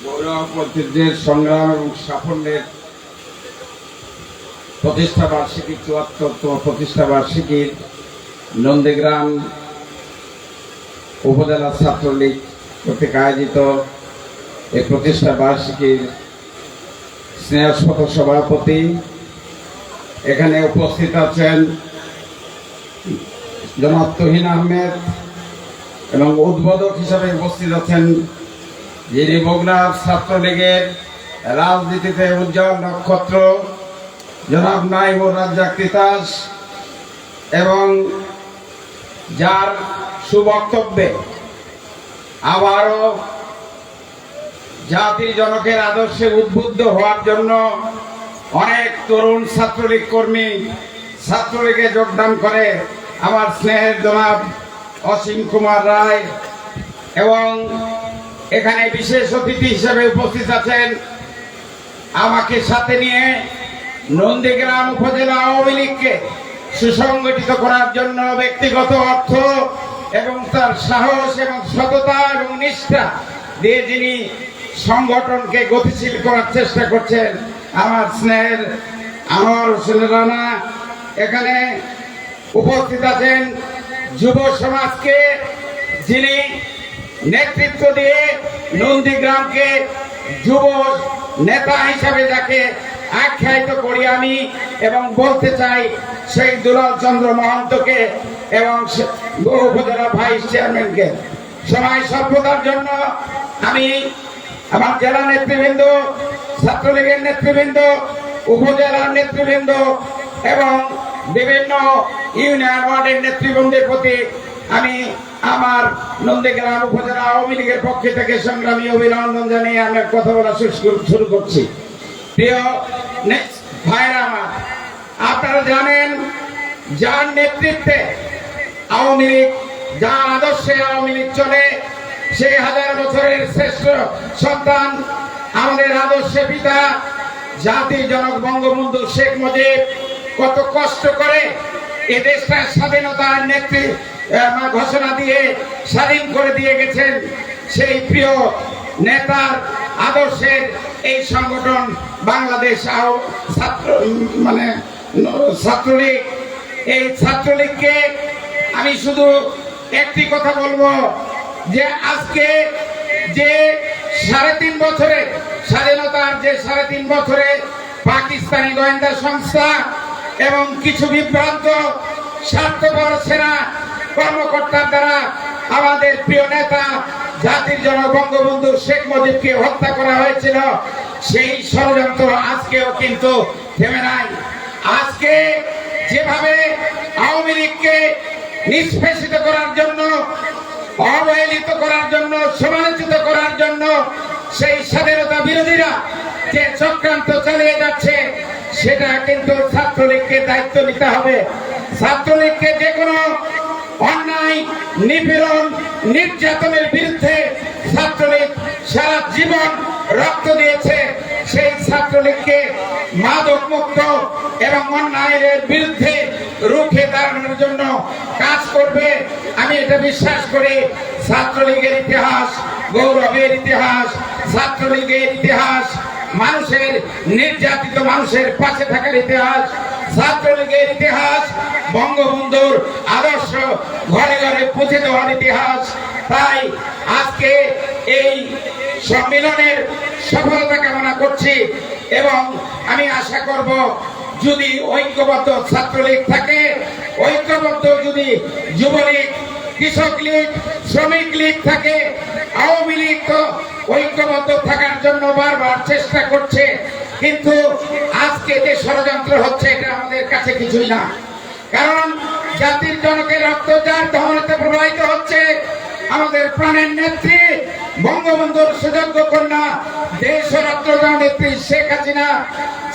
গৌরবপন্থীদের সংগ্রাম এবং সাফল্যের প্রতিষ্ঠা বার্ষিকী ৭৪তম প্রতিষ্ঠা বার্ষিকীর নন্দীগ্রাম উপজেলা ছাত্রলীগ কর্তৃক আয়োজিত এই প্রতিষ্ঠা বার্ষিকীর স্নেহস্পত সভাপতি, এখানে উপস্থিত আছেন জনাব তহিন আহমেদ এবং উদ্বোধক হিসাবে উপস্থিত আছেন যিনি বগুড়ার ছাত্রলীগের রাজনীতিতে উজ্জ্বল নক্ষত্র জনাব নাইমুর রাজ্জাক তিতাস, এবং যার সুবক্তব্যে আবারও জাতির জনকের আদর্শে উদ্বুদ্ধ হওয়ার জন্য অনেক তরুণ ছাত্রলীগ কর্মী ছাত্রলীগে যোগদান করে আমার স্নেহের জনাব অসীম কুমার রায়, এবং এখানে বিশেষ অতিথি হিসেবে উপস্থিত আছেন আমাকে সাথে নিয়ে নন্দীগ্রাম উপজেলা আওয়ামী লীগকে সুসংগঠিত করার জন্য ব্যক্তিগত অর্থ এবং তার সাহস এবং সততা এবং নিষ্ঠা দিয়ে যিনি সংগঠনকে গতিশীল করার চেষ্টা করছেন, আমার স্নেহের আনোয়ার হোসেন রানা এখানে উপস্থিত আছেন। যুব সমাজকে যিনি নেতৃত্ব দিয়ে নন্দীগ্রামকে যুব নেতা হিসাবে যাকে আখ্যায়িত করি আমি এবং বলতে চাই সেই দুলাল চন্দ্র মহন্তকে এবং উপজেলা ভাইস চেয়ারম্যানকে সময় স্বল্পতার জন্য আমি আমার জেলা নেতৃবৃন্দ, ছাত্রলীগের নেতৃবৃন্দ, উপজেলার নেতৃবৃন্দ এবং বিভিন্ন ইউনিয়ন ওয়ার্ডের নেতৃবৃন্দের প্রতি আমি আমার নন্দীগ্রাম উপজেলা আওয়ামী লীগের পক্ষ থেকে সংগ্রামী অভিনন্দন জানিয়ে আমি কথা বলা শুরু করছি। প্রিয় ভাইরা আমার, আপনারা জানেন যার নেতৃত্বে আওয়ামী লীগ, যার আদর্শে আওয়ামী লীগ চলে, সেই হাজার বছরের শ্রেষ্ঠ সন্তান আমাদের আদর্শে পিতা জাতির জনক বঙ্গবন্ধু শেখ মুজিব কত কষ্ট করে এ দেশটার স্বাধীনতার ঘোষণা দিয়ে স্বাধীন করে দিয়ে গেছেন। সেই প্রিয় নেতার আদর্শের এই সংগঠন বাংলাদেশ ছাত্রলীগ, এই ছাত্রলীগকে আমি শুধু একটি কথা বলবো যে আজকে যে 3.5 বছরে স্বাধীনতার যে 3.5 বছরে পাকিস্তানি গোয়েন্দা সংস্থা এবং কিছু বিভ্রান্ত স্বার্থপর সেনা কর্মকর্তার দ্বারা আমাদের প্রিয় নেতা জাতির জনক বঙ্গবন্ধু শেখ মুজিবকে হত্যা করা হয়েছিল, সেই ষড়যন্ত্র আজকেও কিন্তু থেমে নাই। আজকে যেভাবে আওয়ামী লীগকে নিষ্পেষিত করার জন্য, অবহেলিত করার জন্য, সমালোচিত করার জন্য সেই স্বাধীনতা বিরোধীরা যে চক্রান্ত চালিয়ে যাচ্ছে, সেটা কিন্তু ছাত্রলীগকে দায়িত্ব নিতে হবে। ছাত্রলীগকে যে কোনো অন্যায়, নিপীড়ন, নির্যাতনের বিরুদ্ধে ছাত্রলীগ সারা জীবন রক্ত দিয়েছে। সেই ছাত্রলীগকে মাদক মুক্ত এবং অন্যায়ের বিরুদ্ধে রুখে দাঁড়ানোর জন্য কাজ করবে। আমি এটা বিশ্বাস করি। ছাত্রলীগের ইতিহাস গৌরবের ইতিহাস, ছাত্রলীগের ইতিহাস মানুষের, নির্যাতিত মানুষের পাশে থাকার ইতিহাস, ছাত্রলীগের ইতিহাস বঙ্গবন্ধুর আদর্শ ঘরে ঘরে পৌঁছে দেওয়ার ইতিহাস। তাই আজকে এই সম্মেলনের সফলতা কামনা করছি এবং আমি আশা করব যদি ঐক্যবদ্ধ ছাত্রলীগ থাকে, ঐক্যবদ্ধ যদি যুবলীগ, কৃষক লীগ, শ্রমিক লীগ থাকে, আওয়ামী লীগ তো ঐক্যবদ্ধ থাকার জন্য বারবার চেষ্টা করছে, কিন্তু আজকে যে ষড়যন্ত্র হচ্ছে এটা আমাদের কাছে কিছুই না। কারণ জাতির জনকের রক্ত যার ধমনীতে প্রবাহিত হচ্ছে, আমাদের প্রাণের নেত্রী বঙ্গবন্ধুর সুযোগ্য কন্যা দেশরত্ন নেত্রী শেখ হাসিনা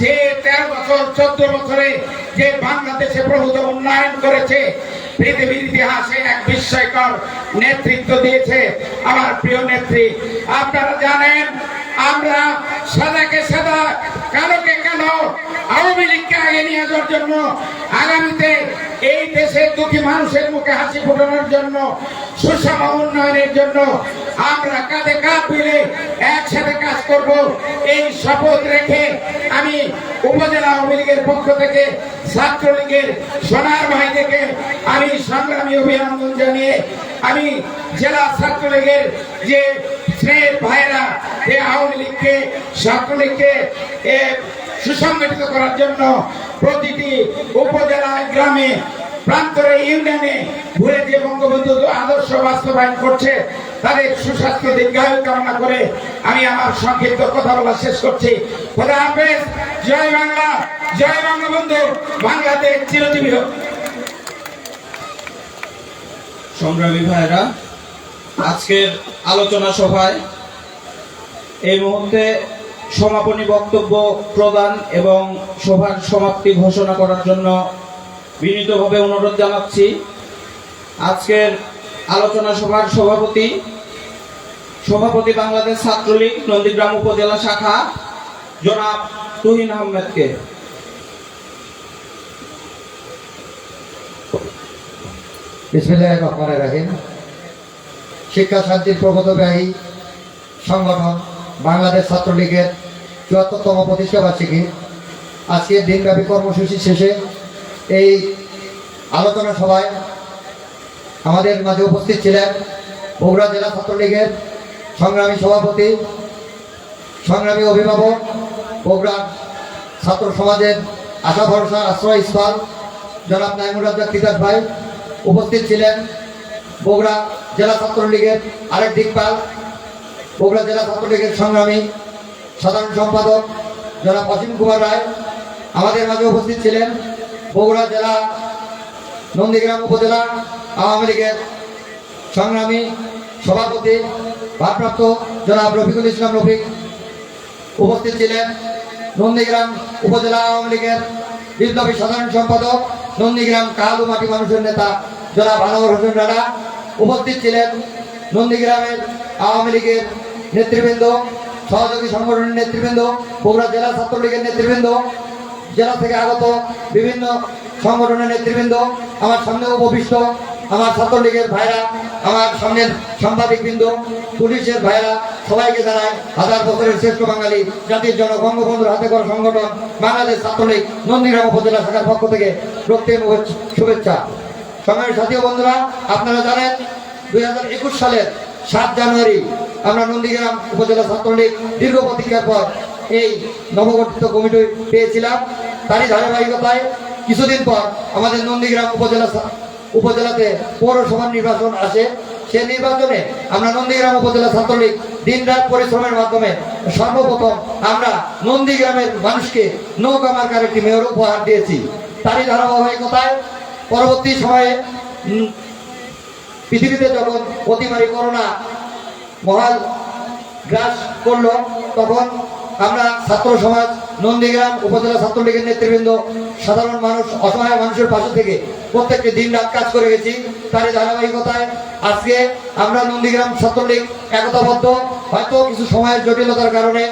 যে 13 বছর 14 বছরে যে বাংলাদেশে প্রভূত উন্নয়ন করেছে, পৃথিবীর ইতিহাসে এক বিস্ময়কর নেতৃত্ব দিয়েছে আমার প্রিয় নেত্রী। আপনারা জানেন আমরা সাদাকে সাদা, কালোকে কালো, আওয়ামী লীগকে আগে নিয়ে যাওয়ার জন্য, আগামীতে এই দেশের দুঃখী মানুষের মুখে হাসি ফোটানোর জন্য, সুষম উন্নয়নের জন্য আমরা কাঁধে কাঁধ মিলে একসাথে কাজ করব, এই শপথ রেখে আমি উপজেলা আওয়ামী লীগের পক্ষ থেকে ছাত্রলীগের সোনার ভাইদেরকে আমি সংগ্রামী অভিনন্দন জানিয়ে আমি জেলা ছাত্রলীগের যে স্নেহের ভাইরা যে আওয়ামী লীগকে, ছাত্রলীগকে সুসংগঠিত করার জন্য প্রতিটি উপজেলায়, গ্রামে, প্রান্তরে, ইউনিয়নে ঘুরে যে বঙ্গবন্ধু আদর্শ বাস্তবায়ন করছে তাদের সুস্বাস্থ্য দীর্ঘায়ু কামনা করে আমি আমার সংক্ষিপ্ত কথা বলা শেষ করছি। খোদা হাফেজ। জয় বাংলা, জয় বঙ্গবন্ধু। বাংলাদেশ চিরজীবী হোক। সংগ্রামী ভাইরা, আজকের আলোচনা সভায় এই মুহূর্তে সমাপনী বক্তব্য প্রদান এবং সভার সমাপ্তি ঘোষণা করার জন্য বিনীতভাবে অনুরোধ জানাচ্ছি আজকের আলোচনা সভার সভাপতি বাংলাদেশ ছাত্রলীগ নন্দীগ্রাম উপজেলা শাখা জনাব তুহিন আহমেদকে। বিসমিল্লাহির রহমানির রহিম। শিক্ষা শান্তির প্রগতব্যাহী সংগঠন বাংলাদেশ ছাত্রলীগের ৭৪তম প্রতিষ্ঠাবার্ষিকী আজকের দিনব্যাপী কর্মসূচি শেষে এই আলোচনা সভায় আমাদের মাঝে উপস্থিত ছিলেন বগুড়া জেলা ছাত্রলীগের সংগ্রামী সভাপতি, সংগ্রামী অভিভাবক, বগুড়া ছাত্র সমাজের আশা ভরসা আশ্রয় স্থল জনাব নাইমুর রাজ্জাক তিতাস ভাই। উপস্থিত ছিলেন বগুড়া জেলা ছাত্রলীগের আরেক দিকপাল, বগুড়া জেলা ছাত্রলীগের সংগ্রামী সাধারণ সম্পাদক জনাব অসীম কুমার রায়। আমাদের মাঝে উপস্থিত ছিলেন বগুড়া জেলা নন্দীগ্রাম উপজেলা আওয়ামী লীগের সংগ্রামী সভাপতি ভারপ্রাপ্ত জনাব রফিকুল ইসলাম রফিক। উপস্থিত ছিলেন নন্দীগ্রাম উপজেলা আওয়ামী লীগের বিপ্লবী সাধারণ সম্পাদক, নন্দীগ্রাম কালু মাটি মানুষের নেতা জনাব আনোয়ার হোসেন রানা। উপস্থিত ছিলেন নন্দীগ্রামের আওয়ামী লীগের নেতৃবৃন্দ, সহযোগী সংগঠনের নেতৃবৃন্দ, বগুড়া জেলা ছাত্রলীগের নেতৃবৃন্দ, জেলা থেকে আগত বিভিন্ন সংগঠনের নেতৃবৃন্দ, আমার সামনে উপবিষ্ট আমার ছাত্রলীগের ভাইরা, আমার সামনের সাংবাদিকবৃন্দ, পুলিশের ভাইরা, সবাইকে জানাই হাজার বছরের শ্রেষ্ঠ বাঙালি জাতির জনক বঙ্গবন্ধুর হাতে করা সংগঠন বাংলাদেশ ছাত্রলীগ নন্দীগ্রাম উপজেলা শাখার পক্ষ থেকে রক্তিম শুভেচ্ছা। সময়ের সাথী বন্ধুরা, আপনারা জানেন 2021 সালের 7 জানুয়ারি আমরা নন্দীগ্রাম উপজেলা ছাত্রলীগ দীর্ঘ প্রতীক্ষার পর এই নবগঠিত কমিটি পেয়েছিলাম। তারই ধারাবাহিকতায় কিছুদিন পর আমাদের নন্দীগ্রাম উপজেলাতে পৌরসভার নির্বাচন আসে। সেই নির্বাচনে আমরা নন্দীগ্রাম উপজেলা ছাত্রলীগ দিনরাত পরিশ্রমের মাধ্যমে সর্বপ্রথম আমরা নন্দীগ্রামের মানুষকে নৌকা মার্কার একটি মেয়র উপহার দিয়েছি। তারই ধারাবাহিকতায় পরবর্তী সময়ে পৃথিবীতে যখন অতিমারী করোনা মহাল গ্রাস করলো, তখন আমরা ছাত্র সমাজ নন্দীগ্রাম উপজেলা ছাত্রলীগের নেতৃবৃন্দ সাধারণ মানুষ, অসহায় মানুষের পাশে থেকে প্রত্যেকটি দিন রাত কাজ করে গেছি। তারই ধারাবাহিকতায় আজকে আমরা নন্দীগ্রাম ছাত্রলীগ একতাবদ্ধ। হয়তো কিছু সময়ের জটিলতার কারণে,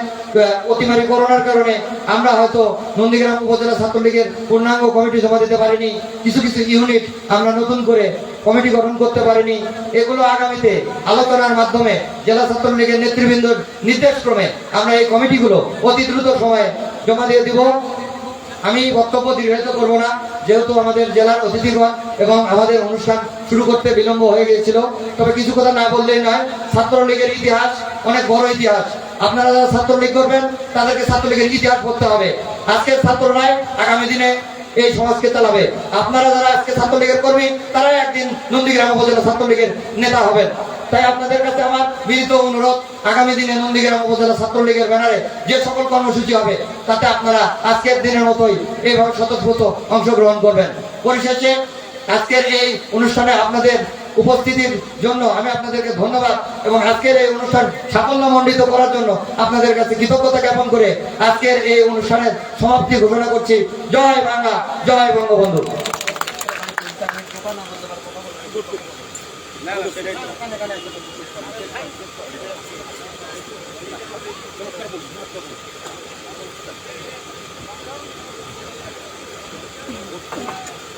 অতিমারী করোনার কারণে আমরা হয়তো নন্দীগ্রাম উপজেলা ছাত্রলীগের পূর্ণাঙ্গ কমিটি জমা দিতে পারিনি। কিছু কিছু ইউনিট আমরা নতুন করে কমিটি গঠন করতে পারিনি। এগুলো আগামীতে আলোচনার মাধ্যমে জেলা ছাত্রলীগের নেতৃবৃন্দর নির্দেশক্রমে আমরা এই কমিটিগুলো অতি দ্রুত সময়ে জমা দিয়ে দিব। আমি বক্তব্য দীর্ঘায়িত করব না, যেহেতু আমাদের জেলার অতিথিগণ এবং আমাদের অনুষ্ঠান শুরু করতে বিলম্ব হয়ে গিয়েছিল। তবে কিছু কথা না বললেই নয়, ছাত্রলীগের ইতিহাস অনেক বড় ইতিহাস। আপনারা যারা ছাত্রলীগ করবেন তাদেরকে ছাত্রলীগের ইতিহাস পড়তে হবে। আজকের ছাত্ররাই আগামী দিনে এই সমাজকে চালাবে। আপনারা যারা আজকে ছাত্রলীগের কর্মী, তারাই একদিন নন্দীগ্রাম উপজেলা ছাত্রলীগের নেতা হবেন। তাই আপনাদের কাছে আমার বিনীত অনুরোধ, আগামী দিনে নন্দীগ্রাম উপজেলা ছাত্রলীগের ব্যানারে যে সকল কর্মসূচি হবে তাতে আপনারা আজকের দিনের মতোই এইভাবে স্বতঃস্ফূর্ত অংশগ্রহণ করবেন। পরিশেষে আজকের এই অনুষ্ঠানে আপনাদের উপস্থিতির জন্য আমি আপনাদেরকে ধন্যবাদ এবং আজকের এই অনুষ্ঠান সাফল্যমণ্ডিত করার জন্য আপনাদের কাছে কৃতজ্ঞতা জ্ঞাপন করে আজকের এই অনুষ্ঠানের সমাপ্তি ঘোষণা করছি। জয় বাংলা, জয় বঙ্গবন্ধু। Thank you.